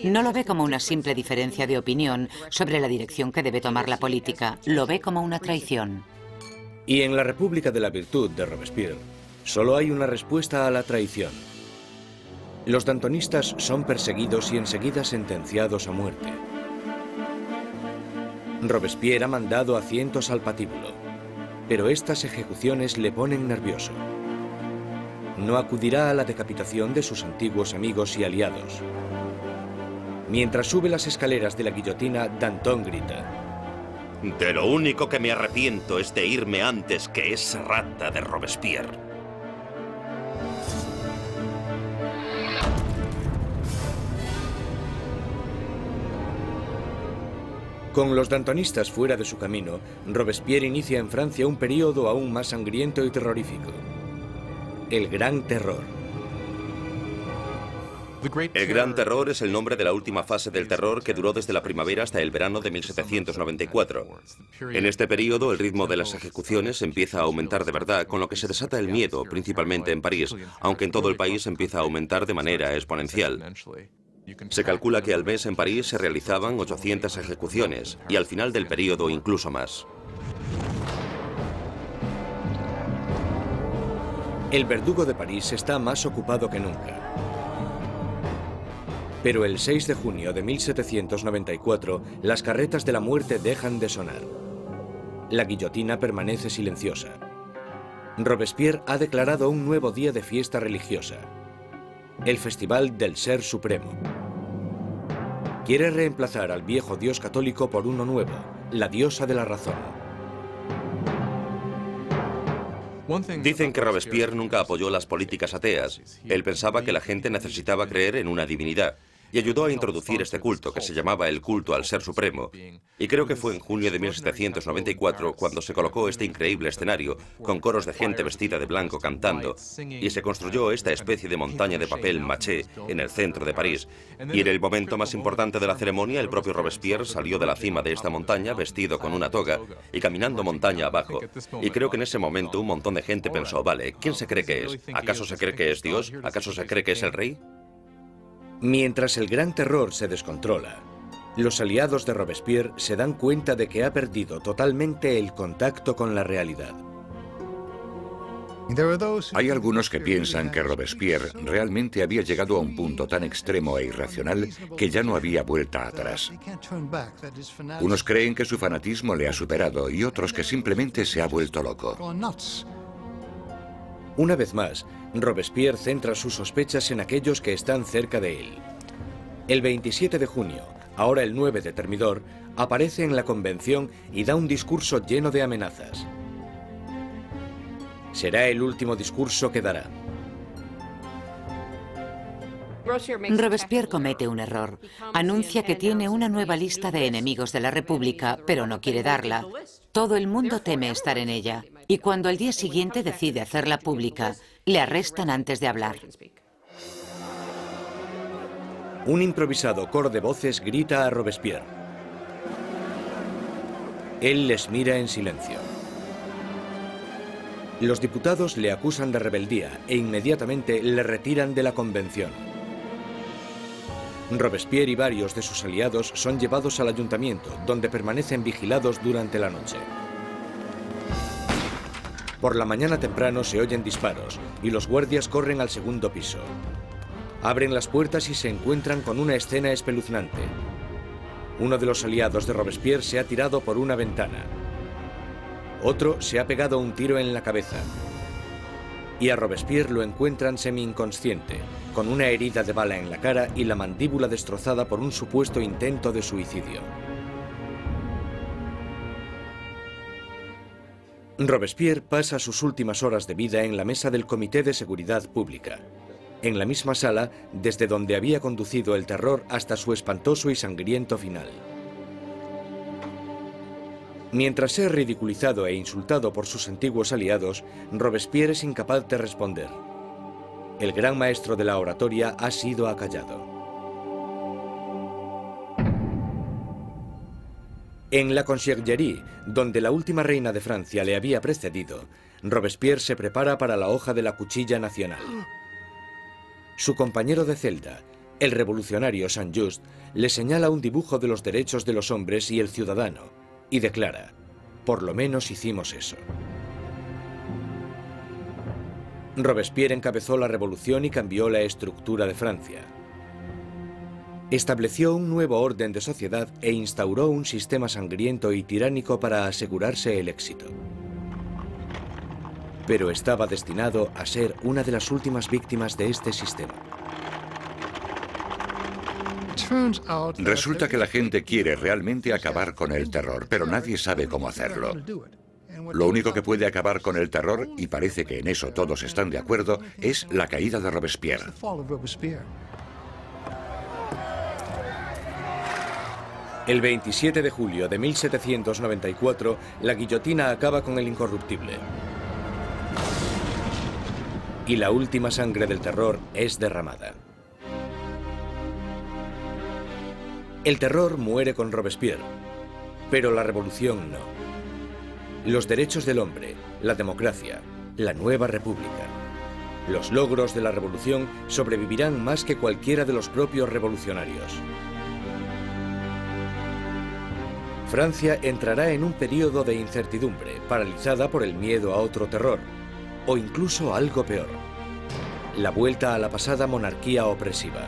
No lo ve como una simple diferencia de opinión sobre la dirección que debe tomar la política, lo ve como una traición. Y en la República de la Virtud de Robespierre, solo hay una respuesta a la traición. Los dantonistas son perseguidos y enseguida sentenciados a muerte. Robespierre ha mandado a cientos al patíbulo, pero estas ejecuciones le ponen nervioso. No acudirá a la decapitación de sus antiguos amigos y aliados. Mientras sube las escaleras de la guillotina, Danton grita: De lo único que me arrepiento es de irme antes que esa rata de Robespierre. Con los dantonistas fuera de su camino, Robespierre inicia en Francia un periodo aún más sangriento y terrorífico. El Gran Terror. El Gran Terror es el nombre de la última fase del terror que duró desde la primavera hasta el verano de 1794. En este periodo, el ritmo de las ejecuciones empieza a aumentar de verdad, con lo que se desata el miedo, principalmente en París, aunque en todo el país empieza a aumentar de manera exponencial. Se calcula que al mes en París se realizaban 800 ejecuciones, y al final del periodo incluso más. El verdugo de París está más ocupado que nunca. Pero el 6 de junio de 1794, las carretas de la muerte dejan de sonar. La guillotina permanece silenciosa. Robespierre ha declarado un nuevo día de fiesta religiosa, el Festival del Ser Supremo. Quiere reemplazar al viejo dios católico por uno nuevo, la diosa de la razón. Dicen que Robespierre nunca apoyó las políticas ateas. Él pensaba que la gente necesitaba creer en una divinidad y ayudó a introducir este culto, que se llamaba el culto al Ser Supremo. Y creo que fue en junio de 1794 cuando se colocó este increíble escenario, con coros de gente vestida de blanco cantando, y se construyó esta especie de montaña de papel maché en el centro de París. Y en el momento más importante de la ceremonia, el propio Robespierre salió de la cima de esta montaña vestido con una toga y caminando montaña abajo. Y creo que en ese momento un montón de gente pensó: vale, ¿quién se cree que es? ¿Acaso se cree que es Dios? ¿Acaso se cree que es el rey? Mientras el Gran Terror se descontrola, los aliados de Robespierre se dan cuenta de que ha perdido totalmente el contacto con la realidad. Hay algunos que piensan que Robespierre realmente había llegado a un punto tan extremo e irracional que ya no había vuelta atrás. Unos creen que su fanatismo le ha superado y otros que simplemente se ha vuelto loco. Una vez más, Robespierre centra sus sospechas en aquellos que están cerca de él. El 27 de junio, ahora el 9 de Thermidor, aparece en la convención y da un discurso lleno de amenazas. Será el último discurso que dará. Robespierre comete un error. Anuncia que tiene una nueva lista de enemigos de la República, pero no quiere darla. Todo el mundo teme estar en ella. Y cuando al día siguiente decide hacerla pública, le arrestan antes de hablar. Un improvisado coro de voces grita a Robespierre. Él les mira en silencio. Los diputados le acusan de rebeldía e inmediatamente le retiran de la convención. Robespierre y varios de sus aliados son llevados al ayuntamiento, donde permanecen vigilados durante la noche. Por la mañana temprano se oyen disparos y los guardias corren al segundo piso. Abren las puertas y se encuentran con una escena espeluznante. Uno de los aliados de Robespierre se ha tirado por una ventana. Otro se ha pegado un tiro en la cabeza. Y a Robespierre lo encuentran semi-inconsciente, con una herida de bala en la cara y la mandíbula destrozada por un supuesto intento de suicidio. Robespierre pasa sus últimas horas de vida en la mesa del Comité de Seguridad Pública, en la misma sala desde donde había conducido el terror hasta su espantoso y sangriento final. Mientras es ridiculizado e insultado por sus antiguos aliados, Robespierre es incapaz de responder. El gran maestro de la oratoria ha sido acallado. En la Conciergerie, donde la última reina de Francia le había precedido, Robespierre se prepara para la hoja de la cuchilla nacional. Su compañero de celda, el revolucionario Saint-Just, le señala un dibujo de los derechos de los hombres y el ciudadano, y declara: por lo menos hicimos eso. Robespierre encabezó la revolución y cambió la estructura de Francia. Estableció un nuevo orden de sociedad e instauró un sistema sangriento y tiránico para asegurarse el éxito. Pero estaba destinado a ser una de las últimas víctimas de este sistema. Resulta que la gente quiere realmente acabar con el terror, pero nadie sabe cómo hacerlo. Lo único que puede acabar con el terror, y parece que en eso todos están de acuerdo, es la caída de Robespierre. El 27 de julio de 1794, la guillotina acaba con el incorruptible. Y la última sangre del terror es derramada. El terror muere con Robespierre, pero la revolución no. Los derechos del hombre, la democracia, la nueva república. Los logros de la revolución sobrevivirán más que cualquiera de los propios revolucionarios. Francia entrará en un periodo de incertidumbre, paralizada por el miedo a otro terror, o incluso algo peor: la vuelta a la pasada monarquía opresiva.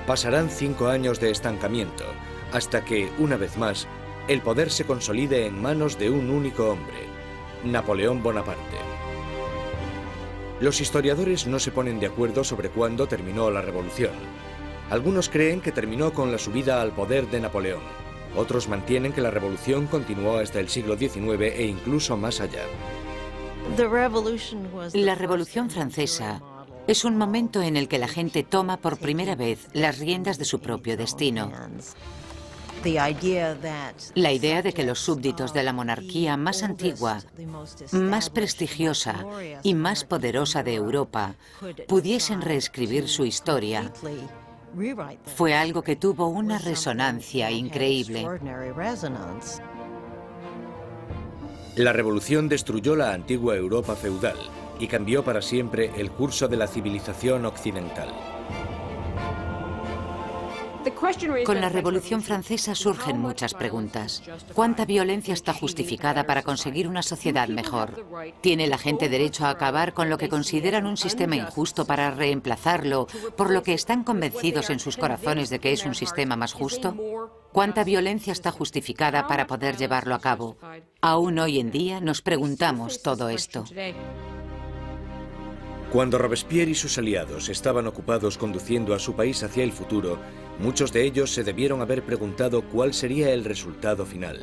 Pasarán 5 años de estancamiento, hasta que, una vez más, el poder se consolide en manos de un único hombre, Napoleón Bonaparte. Los historiadores no se ponen de acuerdo sobre cuándo terminó la revolución. Algunos creen que terminó con la subida al poder de Napoleón. Otros mantienen que la revolución continuó hasta el siglo XIX e incluso más allá. La Revolución Francesa es un momento en el que la gente toma por primera vez las riendas de su propio destino. La idea de que los súbditos de la monarquía más antigua, más prestigiosa y más poderosa de Europa pudiesen reescribir su historia fue algo que tuvo una resonancia increíble. La revolución destruyó la antigua Europa feudal y cambió para siempre el curso de la civilización occidental. Con la Revolución Francesa surgen muchas preguntas. ¿Cuánta violencia está justificada para conseguir una sociedad mejor? ¿Tiene la gente derecho a acabar con lo que consideran un sistema injusto para reemplazarlo por lo que están convencidos en sus corazones de que es un sistema más justo? ¿Cuánta violencia está justificada para poder llevarlo a cabo? Aún hoy en día nos preguntamos todo esto. Cuando Robespierre y sus aliados estaban ocupados conduciendo a su país hacia el futuro, muchos de ellos se debieron haber preguntado cuál sería el resultado final.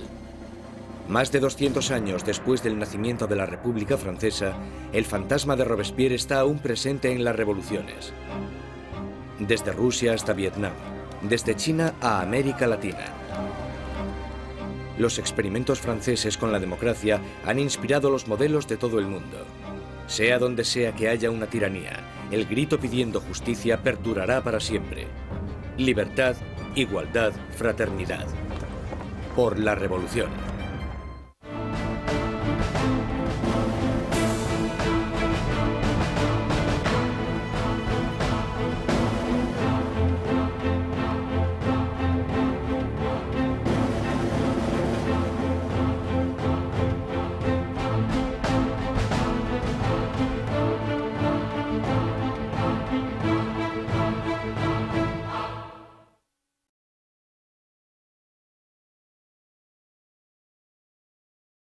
Más de 200 años después del nacimiento de la República Francesa, el fantasma de Robespierre está aún presente en las revoluciones. Desde Rusia hasta Vietnam, desde China a América Latina. Los experimentos franceses con la democracia han inspirado los modelos de todo el mundo. Sea donde sea que haya una tiranía, el grito pidiendo justicia perdurará para siempre. Libertad, igualdad, fraternidad. Por la revolución.